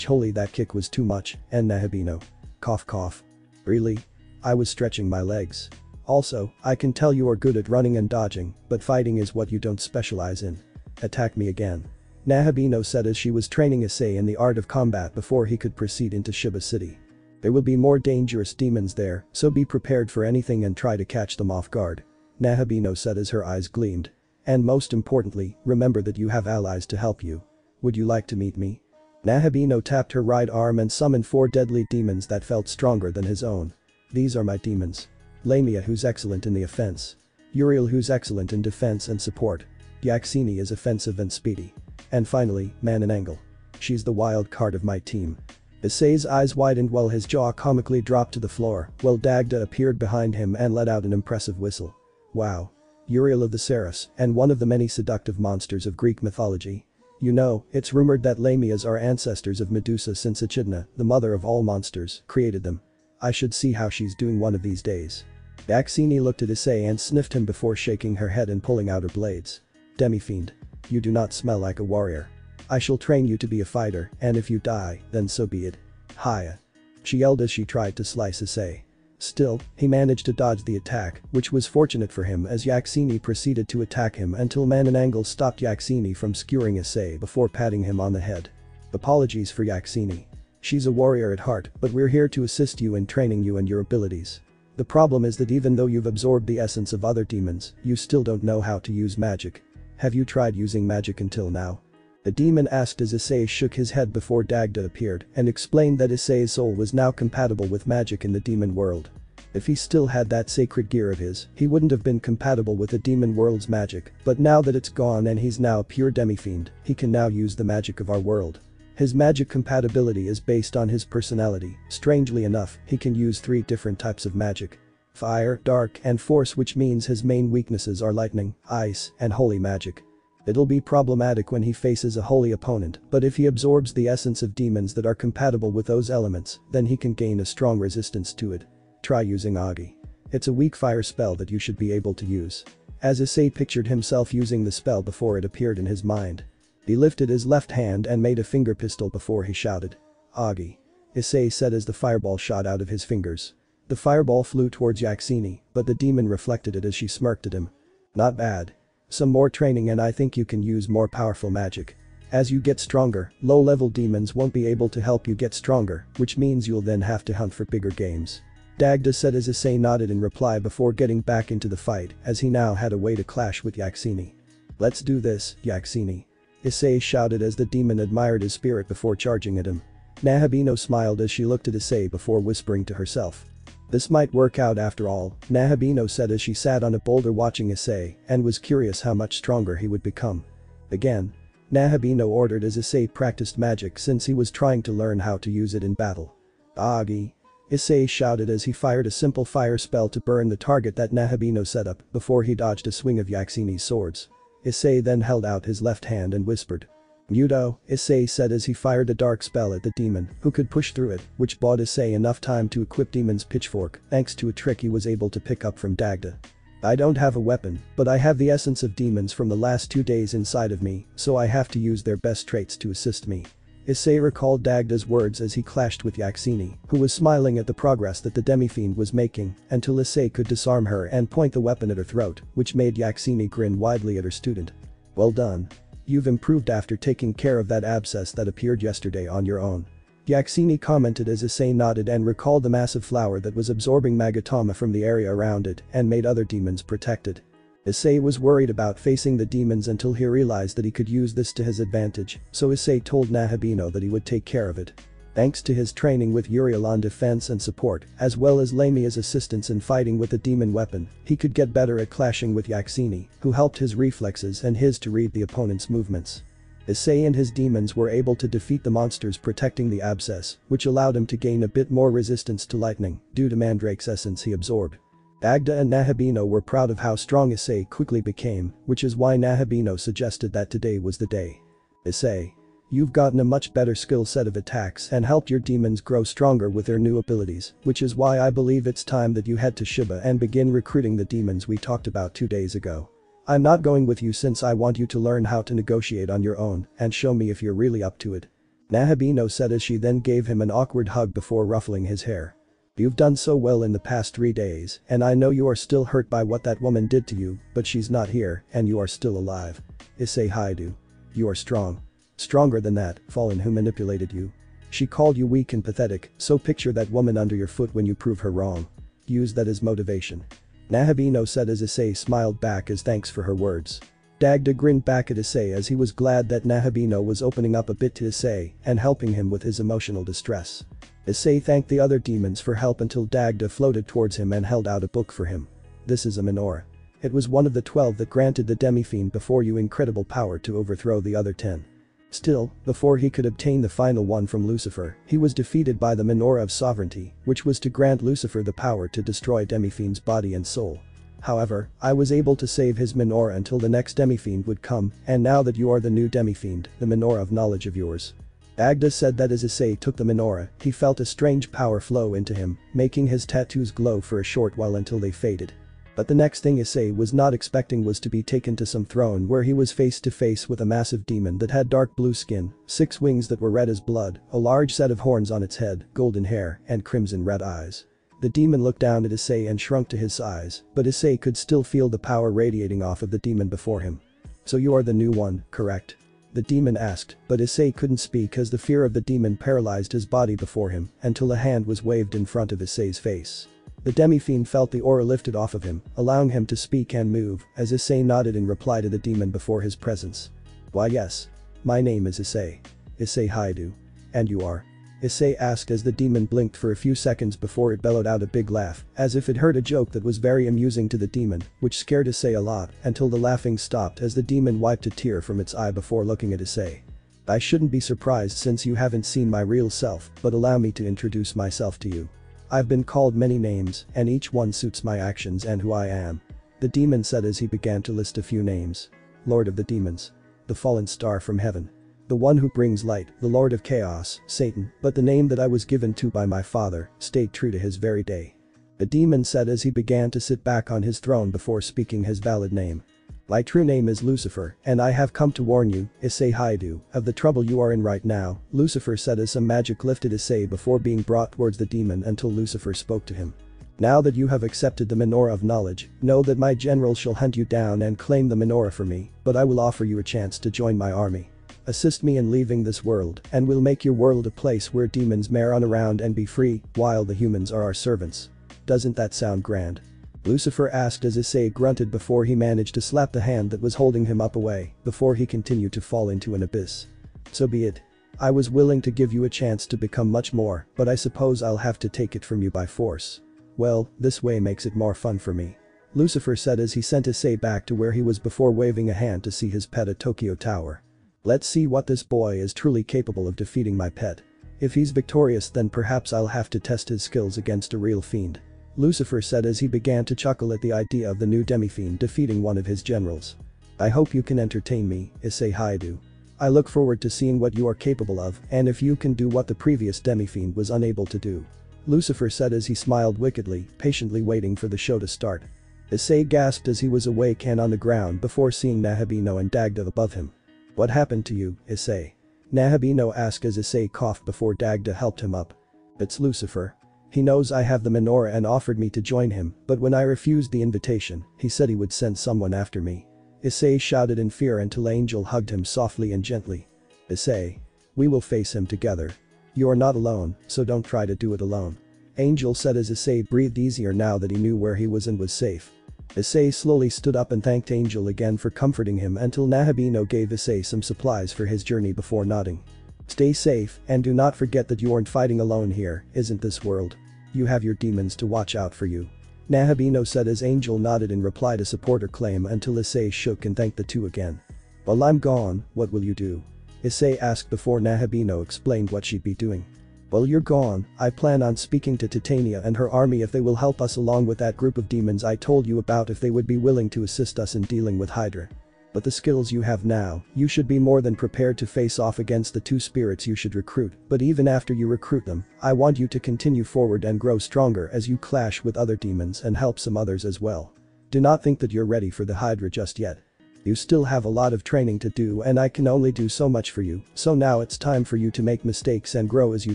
A: Holy, that kick was too much, and Nahabino. Cough cough. "Really? I was stretching my legs. Also, I can tell you are good at running and dodging, but fighting is what you don't specialize in. Attack me again," Nahabino said as she was training Issei in the art of combat before he could proceed into Shiba City. "There will be more dangerous demons there, so be prepared for anything and try to catch them off guard," Nahabino said as her eyes gleamed. "And most importantly, remember that you have allies to help you. Would you like to meet me?" Nahabino tapped her right arm and summoned 4 deadly demons that felt stronger than his own. "These are my demons. Lamia, who's excellent in the offense. Uriel, who's excellent in defense and support. Yaxini is offensive and speedy. And finally, Mananangle. She's the wild card of my team." Issei's eyes widened while his jaw comically dropped to the floor, while Dagda appeared behind him and let out an impressive whistle. "Wow. Uriel of the Ceres, and one of the many seductive monsters of Greek mythology. You know, it's rumored that Lamias are ancestors of Medusa since Echidna, the mother of all monsters, created them. I should see how she's doing one of these days." Yaxini looked at Issei and sniffed him before shaking her head and pulling out her blades. "DemiFiend. You do not smell like a warrior. I shall train you to be a fighter, and if you die, then so be it. Hiya," she yelled as she tried to slice Issei. Still, he managed to dodge the attack, which was fortunate for him as Yaxini proceeded to attack him until Mananangle stopped Yaxini from skewering Issei before patting him on the head. "Apologies for Yaxini. She's a warrior at heart, but we're here to assist you in training you and your abilities. The problem is that even though you've absorbed the essence of other demons, you still don't know how to use magic. Have you tried using magic until now?" The demon asked as Issei shook his head before Dagda appeared and explained that Issei's soul was now compatible with magic in the demon world. If he still had that sacred gear of his, he wouldn't have been compatible with the demon world's magic, but now that it's gone and he's now a pure DemiFiend, he can now use the magic of our world. His magic compatibility is based on his personality. Strangely enough, he can use 3 different types of magic. Fire, dark, and force, which means his main weaknesses are lightning, ice, and holy magic. It'll be problematic when he faces a holy opponent, but if he absorbs the essence of demons that are compatible with those elements, then he can gain a strong resistance to it. Try using Agi. It's a weak fire spell that you should be able to use. As Issei pictured himself using the spell before it appeared in his mind. He lifted his left hand and made a finger pistol before he shouted. Agi. Issei said as the fireball shot out of his fingers. The fireball flew towards Yaxini, but the demon reflected it as she smirked at him. Not bad. Some more training and I think you can use more powerful magic. As you get stronger, low-level demons won't be able to help you get stronger, which means you'll then have to hunt for bigger games. Dagda said as Issei nodded in reply before getting back into the fight, as he now had a way to clash with Yaxini. Let's do this, Yaxini. Issei shouted as the demon admired his spirit before charging at him. Nahabino smiled as she looked at Issei before whispering to herself. This might work out after all, Nahabino said as she sat on a boulder watching Issei and was curious how much stronger he would become. Again. Nahabino ordered as Issei practiced magic since he was trying to learn how to use it in battle. Agi. Issei shouted as he fired a simple fire spell to burn the target that Nahabino set up before he dodged a swing of Yaxini's swords. Issei then held out his left hand and whispered. Mudo, Issei said as he fired a dark spell at the demon, who could push through it, which bought Issei enough time to equip Demon's pitchfork, thanks to a trick he was able to pick up from Dagda. I don't have a weapon, but I have the essence of demons from the last 2 days inside of me, so I have to use their best traits to assist me. Issei recalled Dagda's words as he clashed with Yaxini, who was smiling at the progress that the DemiFiend was making, until Issei could disarm her and point the weapon at her throat, which made Yaxini grin widely at her student. Well done. You've improved after taking care of that abscess that appeared yesterday on your own. Yaxini commented as Issei nodded and recalled the massive flower that was absorbing Magatama from the area around it and made other demons protected. Issei was worried about facing the demons until he realized that he could use this to his advantage, so Issei told Nahabino that he would take care of it. Thanks to his training with Uriel on defense and support, as well as Lamia's assistance in fighting with the demon weapon, he could get better at clashing with Yaxini, who helped his reflexes and his to read the opponent's movements. Issei and his demons were able to defeat the monsters protecting the abscess, which allowed him to gain a bit more resistance to lightning, due to Mandrake's essence he absorbed. Dagda and Nahabino were proud of how strong Issei quickly became, which is why Nahabino suggested that today was the day. Issei. You've gotten a much better skill set of attacks and helped your demons grow stronger with their new abilities, which is why I believe it's time that you head to Shiba and begin recruiting the demons we talked about 2 days ago. I'm not going with you since I want you to learn how to negotiate on your own and show me if you're really up to it. Nahabino said as she then gave him an awkward hug before ruffling his hair. You've done so well in the past 3 days, and I know you are still hurt by what that woman did to you, but she's not here and you are still alive. Issei Haidu. You are strong. Stronger than that fallen who manipulated you. She called you weak and pathetic, so picture that woman under your foot when you prove her wrong. Use that as motivation. Nahabino said as Issei smiled back as thanks for her words. Dagda grinned back at Issei as he was glad that Nahabino was opening up a bit to Issei and helping him with his emotional distress. Issei thanked the other demons for help until Dagda floated towards him and held out a book for him. This is a menorah. It was one of the 12 that granted the DemiFiend before you incredible power to overthrow the other 10. Still, before he could obtain the final one from Lucifer, he was defeated by the Menorah of Sovereignty, which was to grant Lucifer the power to destroy DemiFiend's body and soul. However, I was able to save his Menorah until the next DemiFiend would come, and now that you are the new DemiFiend, the Menorah of knowledge of yours. Dagda said that as Issei took the Menorah, he felt a strange power flow into him, making his tattoos glow for a short while until they faded. But the next thing Issei was not expecting was to be taken to some throne where he was face to face with a massive demon that had dark blue skin, 6 wings that were red as blood, a large set of horns on its head, golden hair, and crimson red eyes. The demon looked down at Issei and shrunk to his size, but Issei could still feel the power radiating off of the demon before him. So you are the new one, correct? The demon asked, but Issei couldn't speak as the fear of the demon paralyzed his body before him until a hand was waved in front of Issei's face. The DemiFiend felt the aura lifted off of him, allowing him to speak and move, as Issei nodded in reply to the demon before his presence. Why yes. My name is Issei. Issei Haidu. And you are? Issei asked as the demon blinked for a few seconds before it bellowed out a big laugh, as if it heard a joke that was very amusing to the demon, which scared Issei a lot until the laughing stopped as the demon wiped a tear from its eye before looking at Issei. I shouldn't be surprised since you haven't seen my real self, but allow me to introduce myself to you. I've been called many names, and each one suits my actions and who I am. The demon said as he began to list a few names. Lord of the demons. The fallen star from heaven. The one who brings light, the Lord of chaos, Satan, but the name that I was given to by my father stayed true to his very day. The demon said as he began to sit back on his throne before speaking his valid name. My true name is Lucifer, and I have come to warn you, Issei Hiatus, of the trouble you are in right now, Lucifer said as some magic lifted Issei before being brought towards the demon until Lucifer spoke to him. Now that you have accepted the menorah of knowledge, know that my general shall hunt you down and claim the menorah for me, but I will offer you a chance to join my army. Assist me in leaving this world, and we'll make your world a place where demons may run around and be free, while the humans are our servants. Doesn't that sound grand? Lucifer asked as Issei grunted before he managed to slap the hand that was holding him up away, before he continued to fall into an abyss. So be it. I was willing to give you a chance to become much more, but I suppose I'll have to take it from you by force. Well, this way makes it more fun for me. Lucifer said as he sent Issei back to where he was before waving a hand to see his pet at Tokyo Tower. Let's see what this boy is truly capable of defeating my pet. If he's victorious then perhaps I'll have to test his skills against a real fiend. Lucifer said as he began to chuckle at the idea of the new DemiFiend defeating one of his generals. I hope you can entertain me, Issei Hiatus. I look forward to seeing what you are capable of and if you can do what the previous DemiFiend was unable to do. Lucifer said as he smiled wickedly, patiently waiting for the show to start. Issei gasped as he was awake and on the ground before seeing Nefarious and Dagda above him. What happened to you, Issei? Nefarious asked as Issei coughed before Dagda helped him up. It's Lucifer. He knows I have the menorah and offered me to join him, but when I refused the invitation, he said he would send someone after me. Issei shouted in fear until Angel hugged him softly and gently. Issei. We will face him together. You are not alone, so don't try to do it alone. Angel said as Issei breathed easier now that he knew where he was and was safe. Issei slowly stood up and thanked Angel again for comforting him until Nefarious gave Issei some supplies for his journey before nodding. Stay safe and do not forget that you aren't fighting alone here, isn't this world? You have your demons to watch out for you. Nefarious said as Angel nodded in reply to support her claim until Issei shook and thanked the two again. While I'm gone, what will you do? Issei asked before Nefarious explained what she'd be doing. While you're gone, I plan on speaking to Titania and her army if they will help us along with that group of demons I told you about if they would be willing to assist us in dealing with Hydra. But the skills you have now, you should be more than prepared to face off against the two spirits you should recruit, but even after you recruit them, I want you to continue forward and grow stronger as you clash with other demons and help some others as well. Do not think that you're ready for the Hydra just yet. You still have a lot of training to do and I can only do so much for you, so now it's time for you to make mistakes and grow as you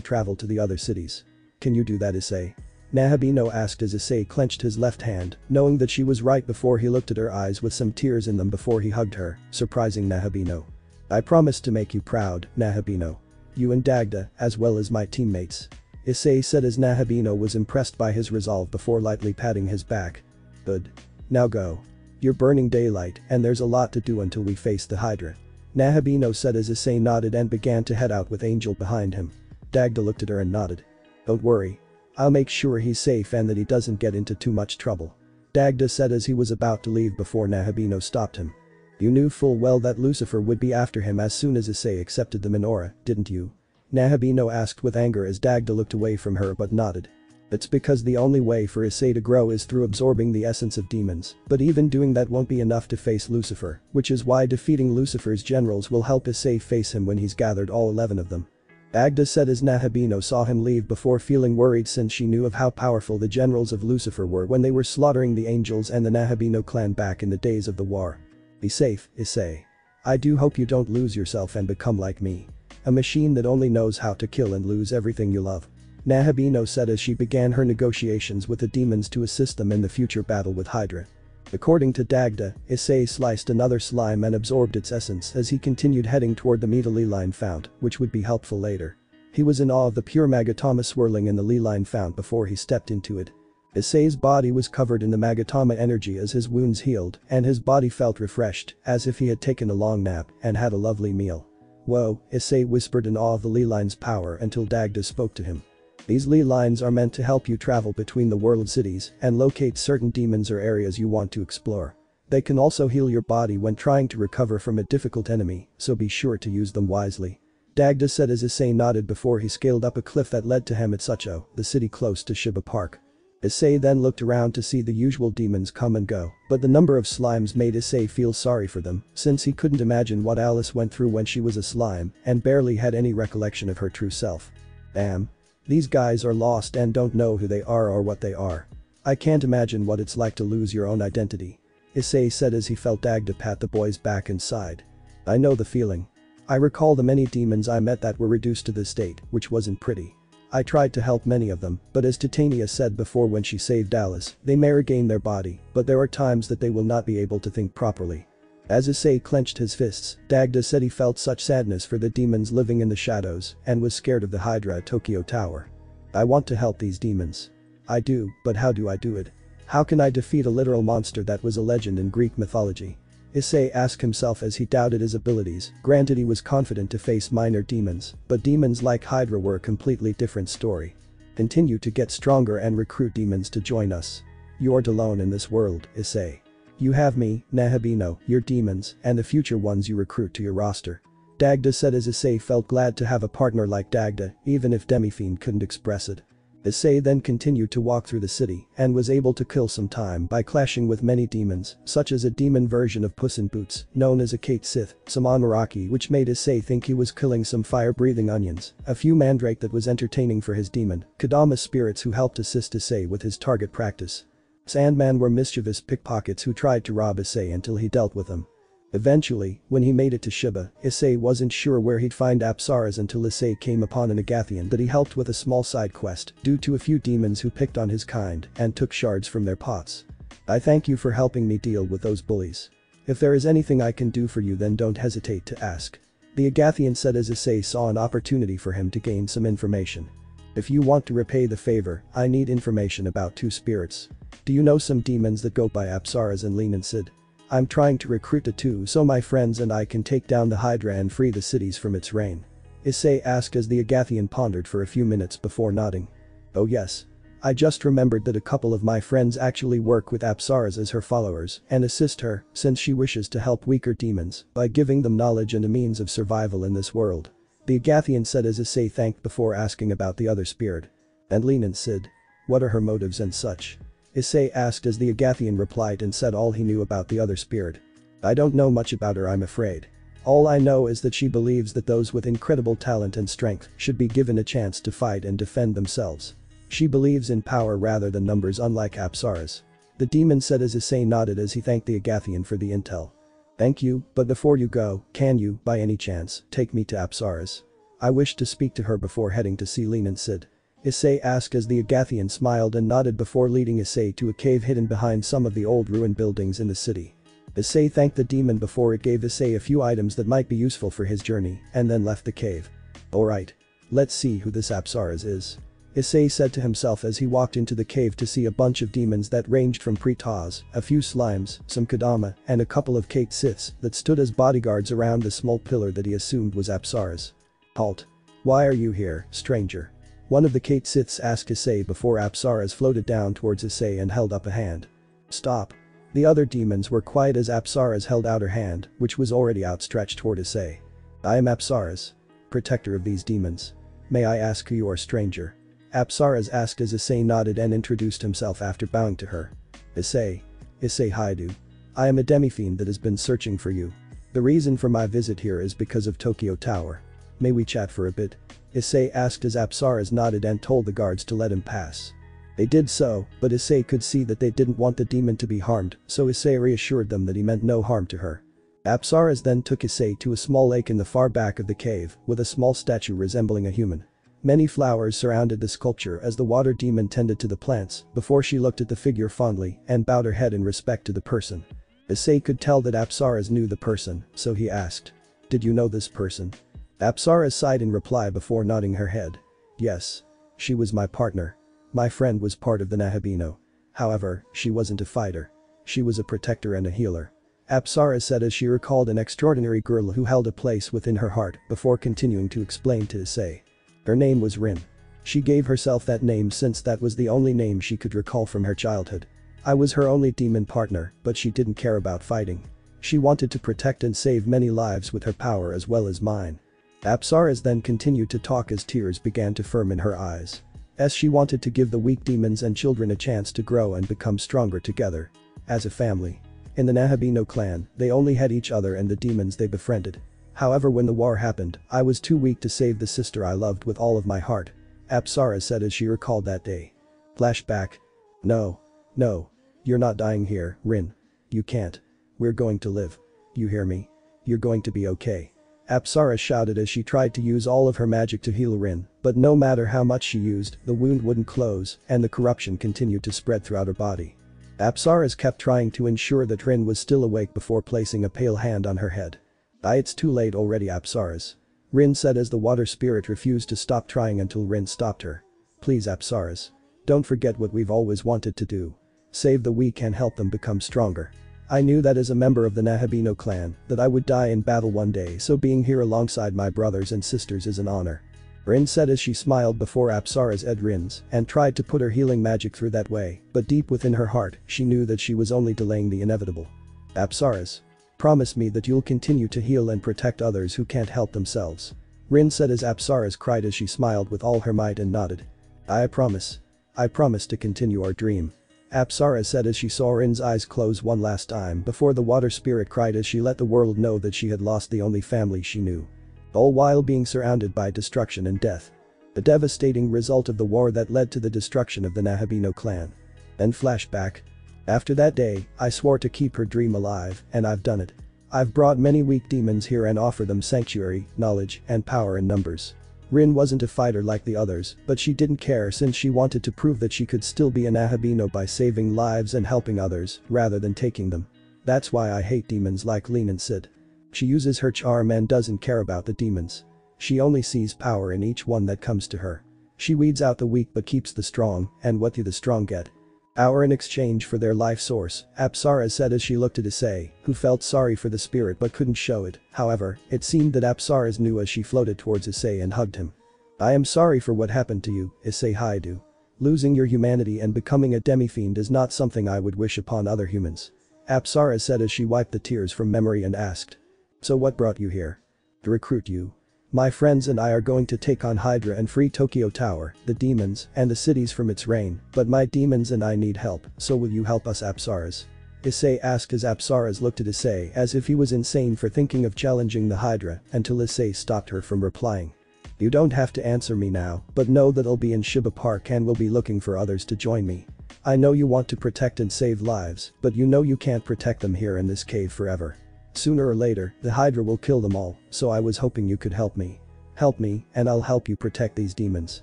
A: travel to the other cities. Can you do that, Issei? Nefarious asked as Issei clenched his left hand, knowing that she was right before he looked at her eyes with some tears in them before he hugged her, surprising Nefarious. I promise to make you proud, Nefarious. You and Dagda, as well as my teammates. Issei said as Nefarious was impressed by his resolve before lightly patting his back. Good. Now go. You're burning daylight and there's a lot to do until we face the Hydra. Nefarious said as Issei nodded and began to head out with Angel behind him. Dagda looked at her and nodded. Don't worry. I'll make sure he's safe and that he doesn't get into too much trouble. Dagda said as he was about to leave before Nefarious stopped him. You knew full well that Lucifer would be after him as soon as Issei accepted the menorah, didn't you? Nefarious asked with anger as Dagda looked away from her but nodded. It's because the only way for Issei to grow is through absorbing the essence of demons, but even doing that won't be enough to face Lucifer, which is why defeating Lucifer's generals will help Issei face him when he's gathered all 11 of them. Dagda said as Nefarious saw him leave before feeling worried since she knew of how powerful the generals of Lucifer were when they were slaughtering the angels and the Nefarious clan back in the days of the war. Be safe, Issei. I do hope you don't lose yourself and become like me. A machine that only knows how to kill and lose everything you love. Nefarious said as she began her negotiations with the demons to assist them in the future battle with Hydra. According to Dagda, Issei sliced another slime and absorbed its essence as he continued heading toward the metal Leeline fount, which would be helpful later. He was in awe of the pure magatama swirling in the Leeline fount before he stepped into it. Issei's body was covered in the magatama energy as his wounds healed, and his body felt refreshed, as if he had taken a long nap and had a lovely meal. Whoa, Issei whispered in awe of the Leeline's power until Dagda spoke to him. These Leelines are meant to help you travel between the world cities and locate certain demons or areas you want to explore. They can also heal your body when trying to recover from a difficult enemy, so be sure to use them wisely. Dagda said as Issei nodded before he scaled up a cliff that led to Hiatus, the city close to Shiba Park. Issei then looked around to see the usual demons come and go, but the number of slimes made Issei feel sorry for them, since he couldn't imagine what Alice went through when she was a slime and barely had any recollection of her true self. Damn. These guys are lost and don't know who they are or what they are. I can't imagine what it's like to lose your own identity. Issei said as he felt Dagda pat the boy's back and sighed. I know the feeling. I recall the many demons I met that were reduced to this state, which wasn't pretty. I tried to help many of them, but as Titania said before when she saved Alice, they may regain their body, but there are times that they will not be able to think properly. As Issei clenched his fists, Dagda said he felt such sadness for the demons living in the shadows and was scared of the Hydra at Tokyo Tower. I want to help these demons. I do, but how do I do it? How can I defeat a literal monster that was a legend in Greek mythology? Issei asked himself as he doubted his abilities. Granted, he was confident to face minor demons, but demons like Hydra were a completely different story. Continue to get stronger and recruit demons to join us. You aren't alone in this world, Issei. You have me, Nefarious, your demons, and the future ones you recruit to your roster. Dagda said as Issei felt glad to have a partner like Dagda, even if DemiFiend couldn't express it. Issei then continued to walk through the city and was able to kill some time by clashing with many demons, such as a demon version of Puss in Boots, known as a Kate Sith, some Anuraki which made Issei think he was killing some fire-breathing onions, a few mandrake that was entertaining for his demon, Kodama spirits who helped assist Issei with his target practice. Sandman were mischievous pickpockets who tried to rob Issei until he dealt with them. Eventually, when he made it to Shiba, Issei wasn't sure where he'd find Apsaras until Issei came upon an Agathian that he helped with a small side quest due to a few demons who picked on his kind and took shards from their pots. I thank you for helping me deal with those bullies. If there is anything I can do for you, then don't hesitate to ask. The Agathian said as Issei saw an opportunity for him to gain some information. If you want to repay the favor, I need information about two spirits. Do you know some demons that go by Apsaras and Lenin Sid? I'm trying to recruit the two so my friends and I can take down the Hydra and free the cities from its reign. Issei asked as the Agathian pondered for a few minutes before nodding. Oh yes. I just remembered that a couple of my friends actually work with Apsaras as her followers and assist her since she wishes to help weaker demons by giving them knowledge and a means of survival in this world. The Agathian said as Issei thanked before asking about the other spirit. And Lenin Sid. What are her motives and such? Issei asked as the Agathian replied and said all he knew about the other spirit. I don't know much about her, I'm afraid. All I know is that she believes that those with incredible talent and strength should be given a chance to fight and defend themselves. She believes in power rather than numbers, unlike Apsaras. The demon said as Issei nodded as he thanked the Agathian for the intel. Thank you, but before you go, can you, by any chance, take me to Apsaras? I wish to speak to her before heading to see Lenin Sid. Issei asked as the Agathian smiled and nodded before leading Issei to a cave hidden behind some of the old ruined buildings in the city. Issei thanked the demon before it gave Issei a few items that might be useful for his journey and then left the cave. Alright. Let's see who this Apsaras is. Issei said to himself as he walked into the cave to see a bunch of demons that ranged from Pretas, a few slimes, some Kodama, and a couple of Kate Siths that stood as bodyguards around the small pillar that he assumed was Apsaras. Halt. Why are you here, stranger? One of the Kate Siths asked Issei before Apsaras floated down towards Issei and held up a hand. Stop. The other demons were quiet as Apsaras held out her hand, which was already outstretched toward Issei. I am Apsaras, protector of these demons. May I ask who you are, stranger? Apsaras asked as Issei nodded and introduced himself after bowing to her. Issei Hiatus. I am a DemiFiend that has been searching for you. The reason for my visit here is because of Tokyo Tower. May we chat for a bit? Issei asked as Apsaras nodded and told the guards to let him pass. They did so, but Issei could see that they didn't want the demon to be harmed, so Issei reassured them that he meant no harm to her. Apsaras then took Issei to a small lake in the far back of the cave, with a small statue resembling a human. Many flowers surrounded the sculpture as the water demon tended to the plants before she looked at the figure fondly and bowed her head in respect to the person. Issei could tell that Apsaras knew the person, so he asked. Did you know this person? Apsaras sighed in reply before nodding her head. Yes. She was my partner. My friend was part of the Nefarious. However, she wasn't a fighter. She was a protector and a healer. Apsaras said as she recalled an extraordinary girl who held a place within her heart before continuing to explain to Issei. Her name was Rin. She gave herself that name since that was the only name she could recall from her childhood. I was her only demon partner, but she didn't care about fighting. She wanted to protect and save many lives with her power as well as mine. Apsaras then continued to talk as tears began to form in her eyes. as she wanted to give the weak demons and children a chance to grow and become stronger together. As a family. In the Nahabino clan, they only had each other and the demons they befriended. However, when the war happened, I was too weak to save the sister I loved with all of my heart. Apsara said as she recalled that day. Flashback. No. No. You're not dying here, Rin. You can't. We're going to live. You hear me? You're going to be okay. Apsara shouted as she tried to use all of her magic to heal Rin, but no matter how much she used, the wound wouldn't close and the corruption continued to spread throughout her body. Apsara kept trying to ensure that Rin was still awake before placing a pale hand on her head. It's too late already, Apsara. Rin said as the water spirit refused to stop trying until Rin stopped her. Please, Apsara. Don't forget what we've always wanted to do. Save the weak and help them become stronger. I knew that as a member of the Nahabino clan, that I would die in battle one day, so being here alongside my brothers and sisters is an honor. Rin said as she smiled before Apsara's Rins and tried to put her healing magic through that way, but deep within her heart, she knew that she was only delaying the inevitable. Apsara. Promise me that you'll continue to heal and protect others who can't help themselves. Rin said as Apsara cried as she smiled with all her might and nodded. I promise. I promise to continue our dream. Apsara said as she saw Rin's eyes close one last time before the water spirit cried as she let the world know that she had lost the only family she knew. All while being surrounded by destruction and death. The devastating result of the war that led to the destruction of the Nahabino clan. Then flashback. After that day, I swore to keep her dream alive, and I've done it. I've brought many weak demons here and offer them sanctuary, knowledge, and power in numbers. Rin wasn't a fighter like the others, but she didn't care since she wanted to prove that she could still be a Nahabino by saving lives and helping others, rather than taking them. That's why I hate demons like Lin and Sid. She uses her charm and doesn't care about the demons. She only sees power in each one that comes to her. She weeds out the weak but keeps the strong, and what do the strong get? Power in exchange for their life source, Apsara said as she looked at Issei, who felt sorry for the spirit but couldn't show it. However, it seemed that Apsara knew as she floated towards Issei and hugged him. I am sorry for what happened to you, Issei Hiatus. Losing your humanity and becoming a DemiFiend is not something I would wish upon other humans. Apsara said as she wiped the tears from memory and asked. So what brought you here? To recruit you. My friends and I are going to take on Hydra and free Tokyo Tower, the demons, and the cities from its reign, but my demons and I need help, so will you help us, Apsara? Issei asked as Apsara looked at Issei as if he was insane for thinking of challenging the Hydra until Issei stopped her from replying. You don't have to answer me now, but know that I'll be in Shiba Park and will be looking for others to join me. I know you want to protect and save lives, but you know you can't protect them here in this cave forever. Sooner or later, the Hydra will kill them all, so I was hoping you could help me. Help me, and I'll help you protect these demons.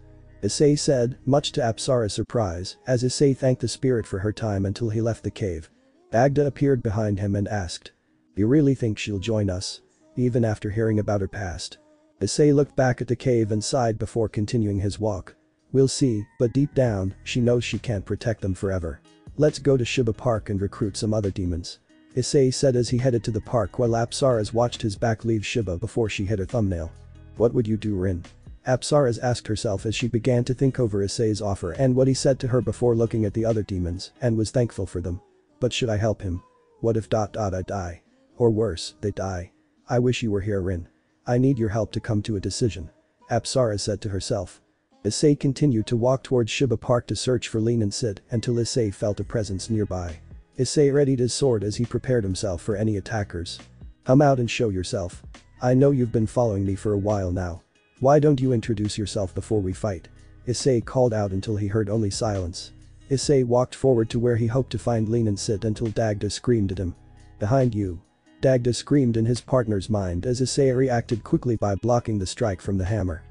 A: Issei said, much to Apsara's surprise, as Issei thanked the spirit for her time until he left the cave. Agda appeared behind him and asked. You really think she'll join us? Even after hearing about her past? Issei looked back at the cave and sighed before continuing his walk. We'll see, but deep down, she knows she can't protect them forever. Let's go to Shiba Park and recruit some other demons. Issei said as he headed to the park while Apsara watched his back leave Shiba before she hit her thumbnail. What would you do, Rin? Apsara asked herself as she began to think over Issei's offer and what he said to her before looking at the other demons and was thankful for them. But should I help him? What if I die? Or worse, they die. I wish you were here, Rin. I need your help to come to a decision. Apsara said to herself. Issei continued to walk towards Shiba Park to search for Lin and Sid until Issei felt a presence nearby. Issei readied his sword as he prepared himself for any attackers. Come out and show yourself. I know you've been following me for a while now. Why don't you introduce yourself before we fight? Issei called out until he heard only silence. Issei walked forward to where he hoped to find Lin and Sid until Dagda screamed at him. Behind you. Dagda screamed in his partner's mind as Issei reacted quickly by blocking the strike from the hammer.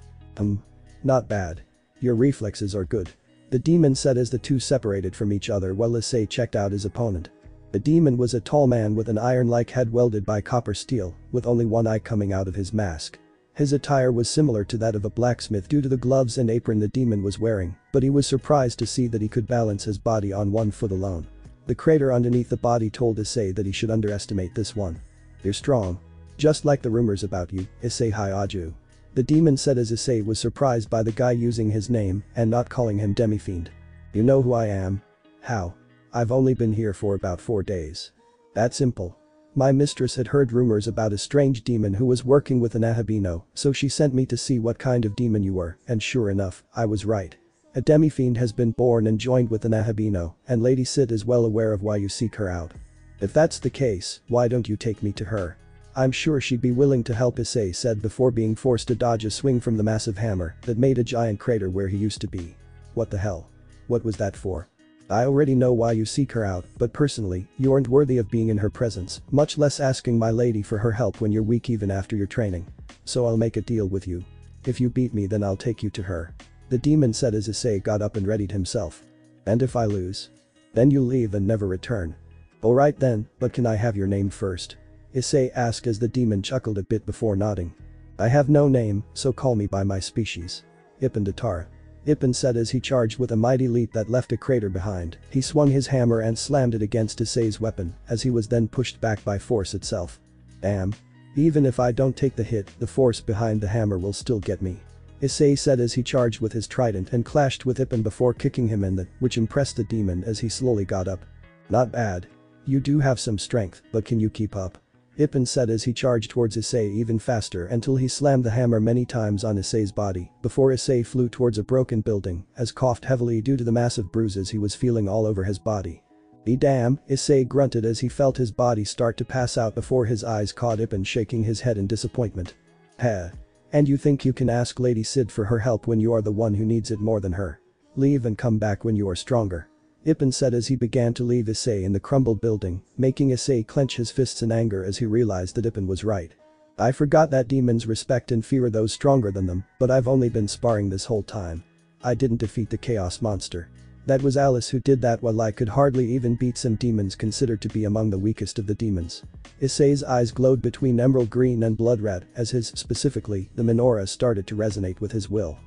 A: Not bad. Your reflexes are good. The demon said as the two separated from each other while Issei checked out his opponent. The demon was a tall man with an iron-like head welded by copper steel, with only one eye coming out of his mask. His attire was similar to that of a blacksmith due to the gloves and apron the demon was wearing, but he was surprised to see that he could balance his body on one foot alone. The crater underneath the body told Issei that he should underestimate this one. You're strong. Just like the rumors about you, Issei Hiatus. The demon said as Issei was surprised by the guy using his name and not calling him DemiFiend. You know who I am? How? I've only been here for about 4 days. That's simple. My mistress had heard rumors about a strange demon who was working with an Nahabino, so she sent me to see what kind of demon you were, and sure enough, I was right. A demi-fiend has been born and joined with the Nahabino, and Lady Sid is well aware of why you seek her out. If that's the case, why don't you take me to her? I'm sure she'd be willing to help, Issei said before being forced to dodge a swing from the massive hammer that made a giant crater where he used to be. What the hell? What was that for? I already know why you seek her out, but personally, you aren't worthy of being in her presence, much less asking my lady for her help when you're weak even after your training. So I'll make a deal with you. If you beat me, then I'll take you to her. The demon said as Issei got up and readied himself. And if I lose? Then you leave and never return. Alright then, but can I have your name first? Issei asked as the demon chuckled a bit before nodding. I have no name, so call me by my species. Ippen Datara. Ippen said as he charged with a mighty leap that left a crater behind. He swung his hammer and slammed it against Issei's weapon, as he was then pushed back by force itself. Damn. Even if I don't take the hit, the force behind the hammer will still get me. Issei said as he charged with his trident and clashed with Ippen before kicking him in the, which impressed the demon as he slowly got up. Not bad. You do have some strength, but can you keep up? Ippen said as he charged towards Issei even faster until he slammed the hammer many times on Issei's body before Issei flew towards a broken building as coughed heavily due to the massive bruises he was feeling all over his body. Be damn, Issei grunted as he felt his body start to pass out before his eyes caught Ippen shaking his head in disappointment. Heh. And you think you can ask Lady Sid for her help when you are the one who needs it more than her? Leave and come back when you are stronger. Ippen said as he began to leave Issei in the crumbled building, making Issei clench his fists in anger as he realized that Ippen was right. I forgot that demons respect and fear those stronger than them, but I've only been sparring this whole time. I didn't defeat the chaos monster. That was Alice who did that, while I could hardly even beat some demons considered to be among the weakest of the demons. Issei's eyes glowed between emerald green and blood red as his, specifically, the menorah started to resonate with his will.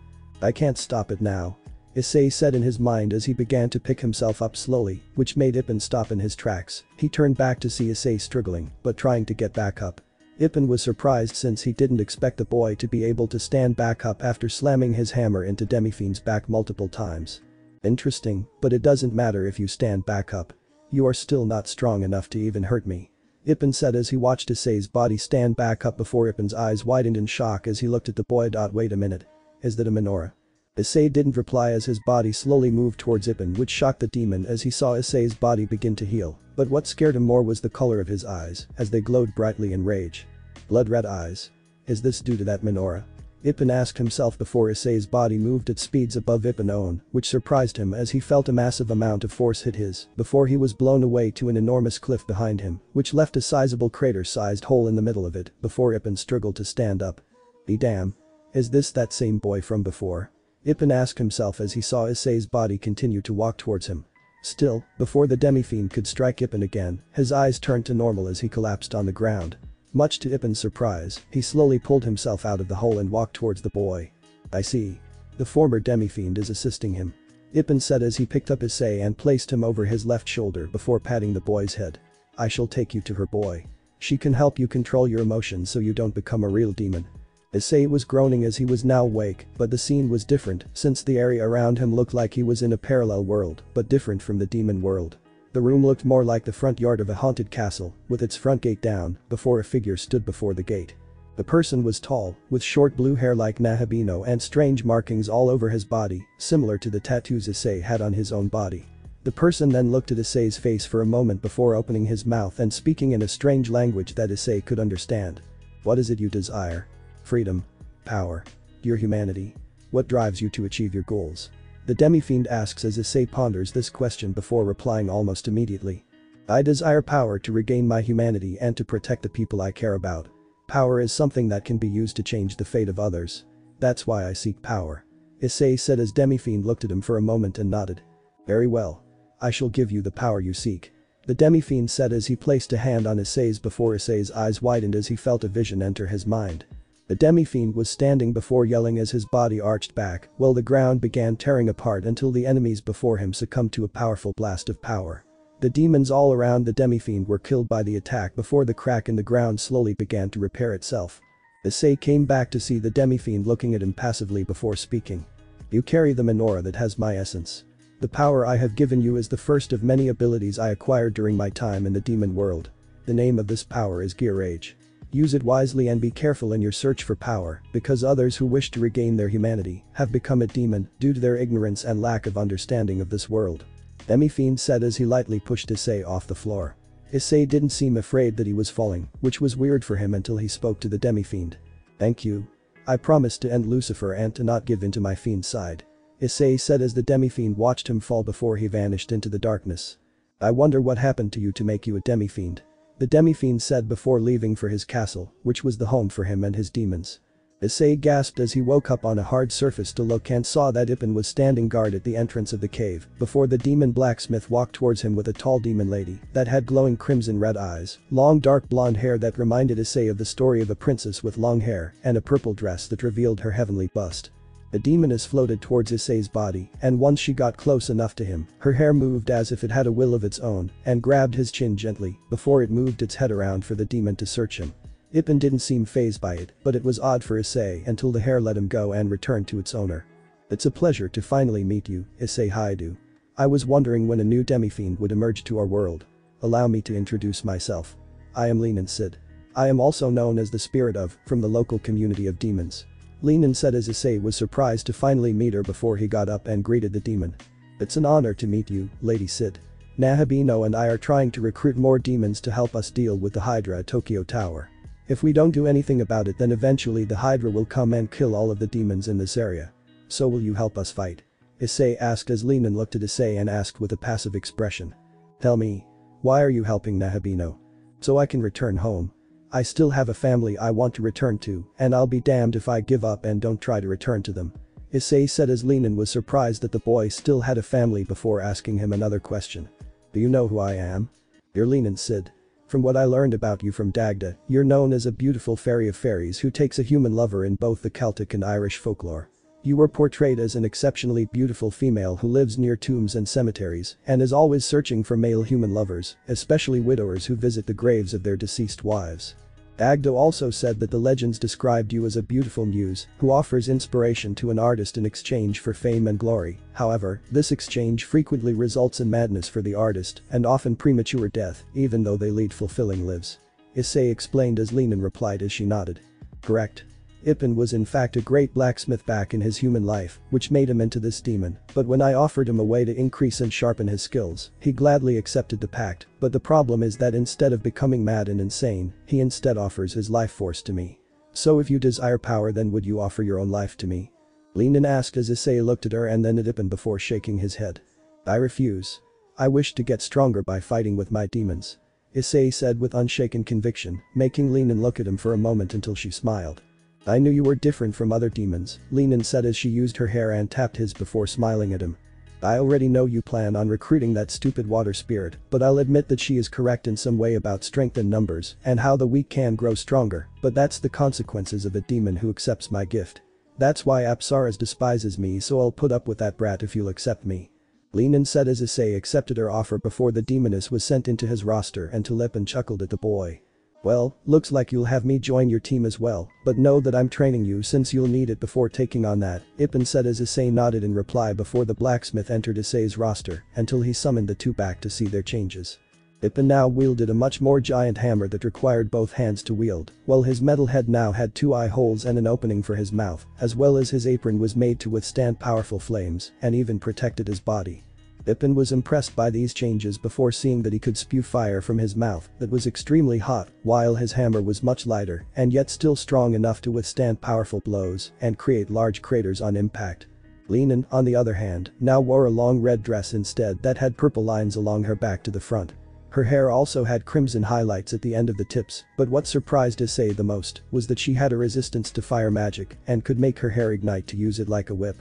A: I can't stop it now. Issei said in his mind as he began to pick himself up slowly, which made Ippen stop in his tracks. He turned back to see Issei struggling, but trying to get back up. Ippen was surprised since he didn't expect the boy to be able to stand back up after slamming his hammer into DemiFiend's back multiple times. Interesting, but it doesn't matter if you stand back up. You are still not strong enough to even hurt me. Ippen said as he watched Issei's body stand back up before Ippen's eyes widened in shock as he looked at the boy. Wait a minute. Is that a menorah? Issei didn't reply as his body slowly moved towards Ippen, which shocked the demon as he saw Issei's body begin to heal, but what scared him more was the color of his eyes as they glowed brightly in rage. Blood-red eyes. Is this due to that menorah? Ippen asked himself before Issei's body moved at speeds above Ippen's own, which surprised him as he felt a massive amount of force hit his before he was blown away to an enormous cliff behind him, which left a sizable crater-sized hole in the middle of it before Ippen struggled to stand up. Be damn. Is this that same boy from before? Ippen asked himself as he saw Issei's body continue to walk towards him. Still, before the demi-fiend could strike Ippen again, his eyes turned to normal as he collapsed on the ground. Much to Ippen's surprise, he slowly pulled himself out of the hole and walked towards the boy. I see. The former demi-fiend is assisting him. Ippen said as he picked up Issei and placed him over his left shoulder before patting the boy's head. I shall take you to her, boy. She can help you control your emotions so you don't become a real demon. Issei was groaning as he was now awake, but the scene was different since the area around him looked like he was in a parallel world, but different from the demon world. The room looked more like the front yard of a haunted castle, with its front gate down, before a figure stood before the gate. The person was tall, with short blue hair like Nahabino and strange markings all over his body, similar to the tattoos Issei had on his own body. The person then looked at Issei's face for a moment before opening his mouth and speaking in a strange language that Issei could understand. What is it you desire? Freedom. Power. Your humanity. What drives you to achieve your goals? The demi-fiend asks as Issei ponders this question before replying almost immediately. I desire power to regain my humanity and to protect the people I care about. Power is something that can be used to change the fate of others. That's why I seek power. Issei said as demi-fiend looked at him for a moment and nodded. Very well. I shall give you the power you seek. The demi-fiend said as he placed a hand on Issei's before Issei's eyes widened as he felt a vision enter his mind. The demi-fiend was standing before yelling as his body arched back while the ground began tearing apart until the enemies before him succumbed to a powerful blast of power. The demons all around the demi-fiend were killed by the attack before the crack in the ground slowly began to repair itself. Issei came back to see the demi-fiend looking at him passively before speaking. You carry the menorah that has my essence. The power I have given you is the first of many abilities I acquired during my time in the demon world. The name of this power is Gear Rage. Use it wisely and be careful in your search for power, because others who wish to regain their humanity have become a demon due to their ignorance and lack of understanding of this world. DemiFiend said as he lightly pushed Issei off the floor. Issei didn't seem afraid that he was falling, which was weird for him until he spoke to the DemiFiend. Thank you. I promised to end Lucifer and to not give in to my fiend's side. Issei said as the DemiFiend watched him fall before he vanished into the darkness. I wonder what happened to you to make you a DemiFiend. The DemiFiend said before leaving for his castle, which was the home for him and his demons. Issei gasped as he woke up on a hard surface to look and saw that Ippen was standing guard at the entrance of the cave before the demon blacksmith walked towards him with a tall demon lady that had glowing crimson red eyes, long dark blonde hair that reminded Issei of the story of a princess with long hair, and a purple dress that revealed her heavenly bust. The demoness floated towards Issei's body, and once she got close enough to him, her hair moved as if it had a will of its own and grabbed his chin gently before it moved its head around for the demon to search him. Ippen didn't seem fazed by it, but it was odd for Issei until the hair let him go and returned to its owner. It's a pleasure to finally meet you, Issei Hiatus. I was wondering when a new DemiFiend would emerge to our world. Allow me to introduce myself. I am Lenin Sid. I am also known as the spirit of, from the local community of demons. Lenin said as Issei was surprised to finally meet her before he got up and greeted the demon. It's an honor to meet you, Lady Sid. Nahabino and I are trying to recruit more demons to help us deal with the Hydra at Tokyo Tower. If we don't do anything about it, then eventually the Hydra will come and kill all of the demons in this area. So will you help us fight? Issei asked as Lenin looked at Issei and asked with a passive expression. Tell me. Why are you helping Nahabino? So I can return home. I still have a family I want to return to, and I'll be damned if I give up and don't try to return to them. Issei said as Lenin was surprised that the boy still had a family before asking him another question. Do you know who I am? You're Lenin Sid. From what I learned about you from Dagda, you're known as a beautiful fairy of fairies who takes a human lover in both the Celtic and Irish folklore. You were portrayed as an exceptionally beautiful female who lives near tombs and cemeteries and is always searching for male human lovers, especially widowers who visit the graves of their deceased wives. Dagda also said that the legends described you as a beautiful muse who offers inspiration to an artist in exchange for fame and glory. However, this exchange frequently results in madness for the artist and often premature death, even though they lead fulfilling lives. Issei explained as Lenin replied as she nodded. Correct. Ippen was in fact a great blacksmith back in his human life, which made him into this demon, but when I offered him a way to increase and sharpen his skills, he gladly accepted the pact, but the problem is that instead of becoming mad and insane, he instead offers his life force to me. So if you desire power, then would you offer your own life to me? Lenin asked as Issei looked at her and then at Ippen before shaking his head. I refuse. I wish to get stronger by fighting with my demons. Issei said with unshaken conviction, making Lenin look at him for a moment until she smiled. I knew you were different from other demons, Lenin said as she used her hair and tapped his before smiling at him. I already know you plan on recruiting that stupid water spirit, but I'll admit that she is correct in some way about strength and numbers and how the weak can grow stronger, but that's the consequences of a demon who accepts my gift. That's why Apsaras despises me, so I'll put up with that brat if you'll accept me. Lenin said as Issei accepted her offer before the demoness was sent into his roster and Tulip chuckled at the boy. Well, looks like you'll have me join your team as well, but know that I'm training you since you'll need it before taking on that, Ippen said as Issei nodded in reply before the blacksmith entered Issei's roster until he summoned the two back to see their changes. Ippen now wielded a much more giant hammer that required both hands to wield, while his metal head now had two eye holes and an opening for his mouth, as well as his apron was made to withstand powerful flames and even protected his body. Ippen was impressed by these changes before seeing that he could spew fire from his mouth that was extremely hot, while his hammer was much lighter and yet still strong enough to withstand powerful blows and create large craters on impact. Lenin, on the other hand, now wore a long red dress instead that had purple lines along her back to the front. Her hair also had crimson highlights at the end of the tips, but what surprised Issei the most was that she had a resistance to fire magic and could make her hair ignite to use it like a whip.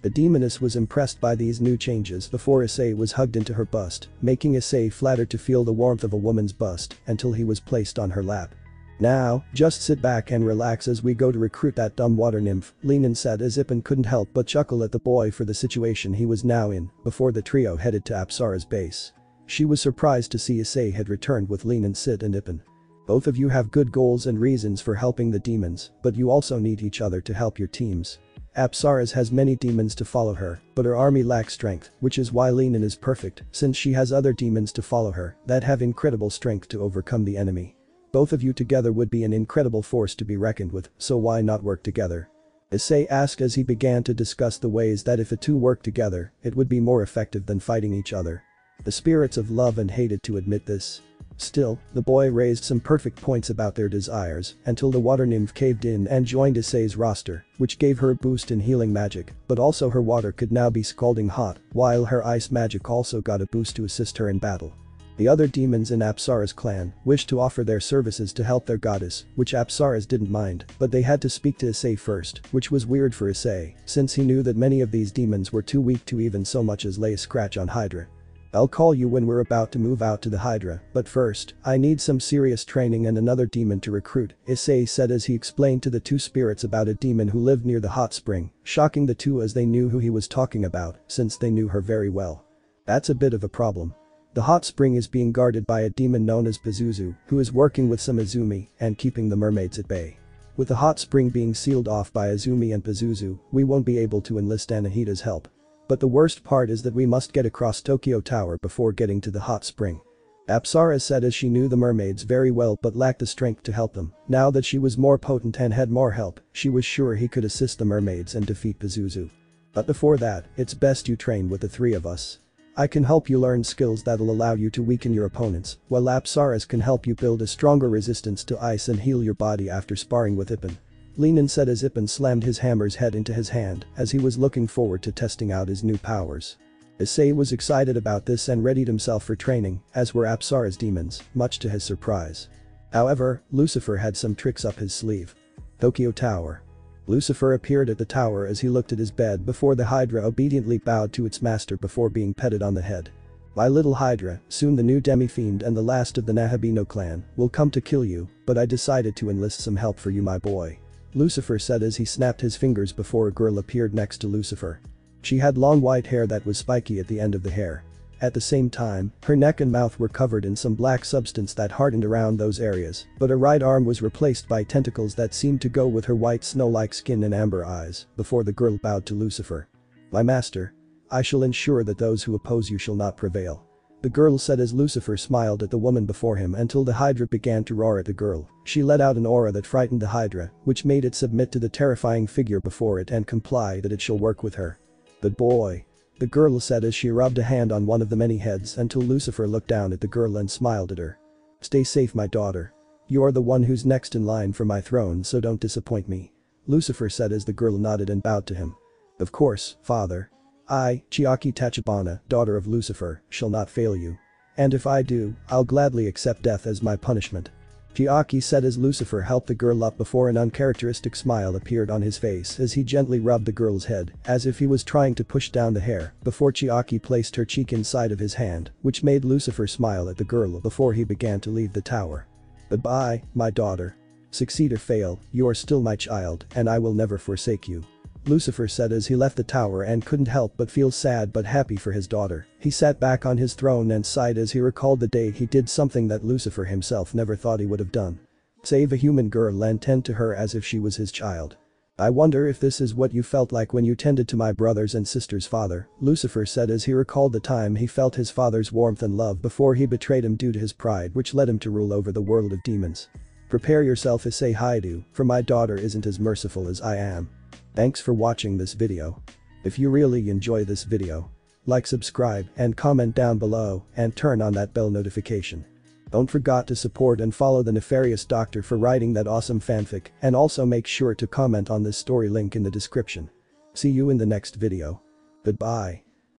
A: The demoness was impressed by these new changes before Issei was hugged into her bust, making Issei flattered to feel the warmth of a woman's bust until he was placed on her lap. Now, just sit back and relax as we go to recruit that dumb water nymph, Lenin said as Ippen couldn't help but chuckle at the boy for the situation he was now in before the trio headed to Apsara's base. She was surprised to see Issei had returned with Lenin, Sid and Ippen. Both of you have good goals and reasons for helping the demons, but you also need each other to help your teams. Apsaras has many demons to follow her, but her army lacks strength, which is why Lenin is perfect, since she has other demons to follow her that have incredible strength to overcome the enemy. Both of you together would be an incredible force to be reckoned with, so why not work together? Issei asked as he began to discuss the ways that if the two worked together, it would be more effective than fighting each other. The spirits of love and hated to admit this. Still, the boy raised some perfect points about their desires until the water nymph caved in and joined Issei's roster, which gave her a boost in healing magic, but also her water could now be scalding hot, while her ice magic also got a boost to assist her in battle. The other demons in Apsara's clan wished to offer their services to help their goddess, which Apsara's didn't mind, but they had to speak to Issei first, which was weird for Issei, since he knew that many of these demons were too weak to even so much as lay a scratch on Hydra. I'll call you when we're about to move out to the Hydra, but first, I need some serious training and another demon to recruit, Issei said as he explained to the two spirits about a demon who lived near the hot spring, shocking the two as they knew who he was talking about, since they knew her very well. That's a bit of a problem. The hot spring is being guarded by a demon known as Pazuzu, who is working with some Izumi and keeping the mermaids at bay. With the hot spring being sealed off by Izumi and Pazuzu, we won't be able to enlist Anahita's help. But the worst part is that we must get across Tokyo Tower before getting to the hot spring. Apsara said as she knew the mermaids very well but lacked the strength to help them. Now that she was more potent and had more help, she was sure he could assist the mermaids and defeat Pazuzu. But before that, it's best you train with the three of us. I can help you learn skills that'll allow you to weaken your opponents, while Apsaras can help you build a stronger resistance to ice and heal your body after sparring with Ippon. Lenin said as Ippon slammed his hammer's head into his hand as he was looking forward to testing out his new powers. Issei was excited about this and readied himself for training, as were Apsara's demons, much to his surprise. However, Lucifer had some tricks up his sleeve. Tokyo Tower. Lucifer appeared at the tower as he looked at his bed before the Hydra obediently bowed to its master before being petted on the head. My little Hydra, soon the new DemiFiend and the last of the Nahabino clan, will come to kill you, but I decided to enlist some help for you, my boy. Lucifer said as he snapped his fingers before a girl appeared next to Lucifer. She had long white hair that was spiky at the end of the hair. At the same time, her neck and mouth were covered in some black substance that hardened around those areas, but her right arm was replaced by tentacles that seemed to go with her white snow-like skin and amber eyes, before the girl bowed to Lucifer. My master. I shall ensure that those who oppose you shall not prevail. The girl said as Lucifer smiled at the woman before him until the Hydra began to roar at the girl. She let out an aura that frightened the Hydra, which made it submit to the terrifying figure before it and comply that it shall work with her. But boy. The girl said as she rubbed a hand on one of the many heads until Lucifer looked down at the girl and smiled at her. Stay safe, my daughter. You are the one who's next in line for my throne, so don't disappoint me. Lucifer said as the girl nodded and bowed to him. Of course, father. I, Chiaki Tachibana, daughter of Lucifer, shall not fail you. And if I do, I'll gladly accept death as my punishment. Chiaki said as Lucifer helped the girl up before an uncharacteristic smile appeared on his face as he gently rubbed the girl's head, as if he was trying to push down the hair, before Chiaki placed her cheek inside of his hand, which made Lucifer smile at the girl before he began to leave the tower. Goodbye, my daughter. Succeed or fail, you are still my child, and I will never forsake you. Lucifer said as he left the tower and couldn't help but feel sad but happy for his daughter. He sat back on his throne and sighed as he recalled the day he did something that Lucifer himself never thought he would have done. Save a human girl and tend to her as if she was his child. I wonder if this is what you felt like when you tended to my brothers and sisters' father, Lucifer said as he recalled the time he felt his father's warmth and love before he betrayed him due to his pride, which led him to rule over the world of demons. Prepare yourself, Issei Haidu, for my daughter isn't as merciful as I am. Thanks for watching this video. If you really enjoy this video, like, subscribe, and comment down below, and turn on that bell notification. Don't forget to support and follow the Nefarious Doctor for writing that awesome fanfic, and also make sure to comment on this story link in the description. See you in the next video. Goodbye.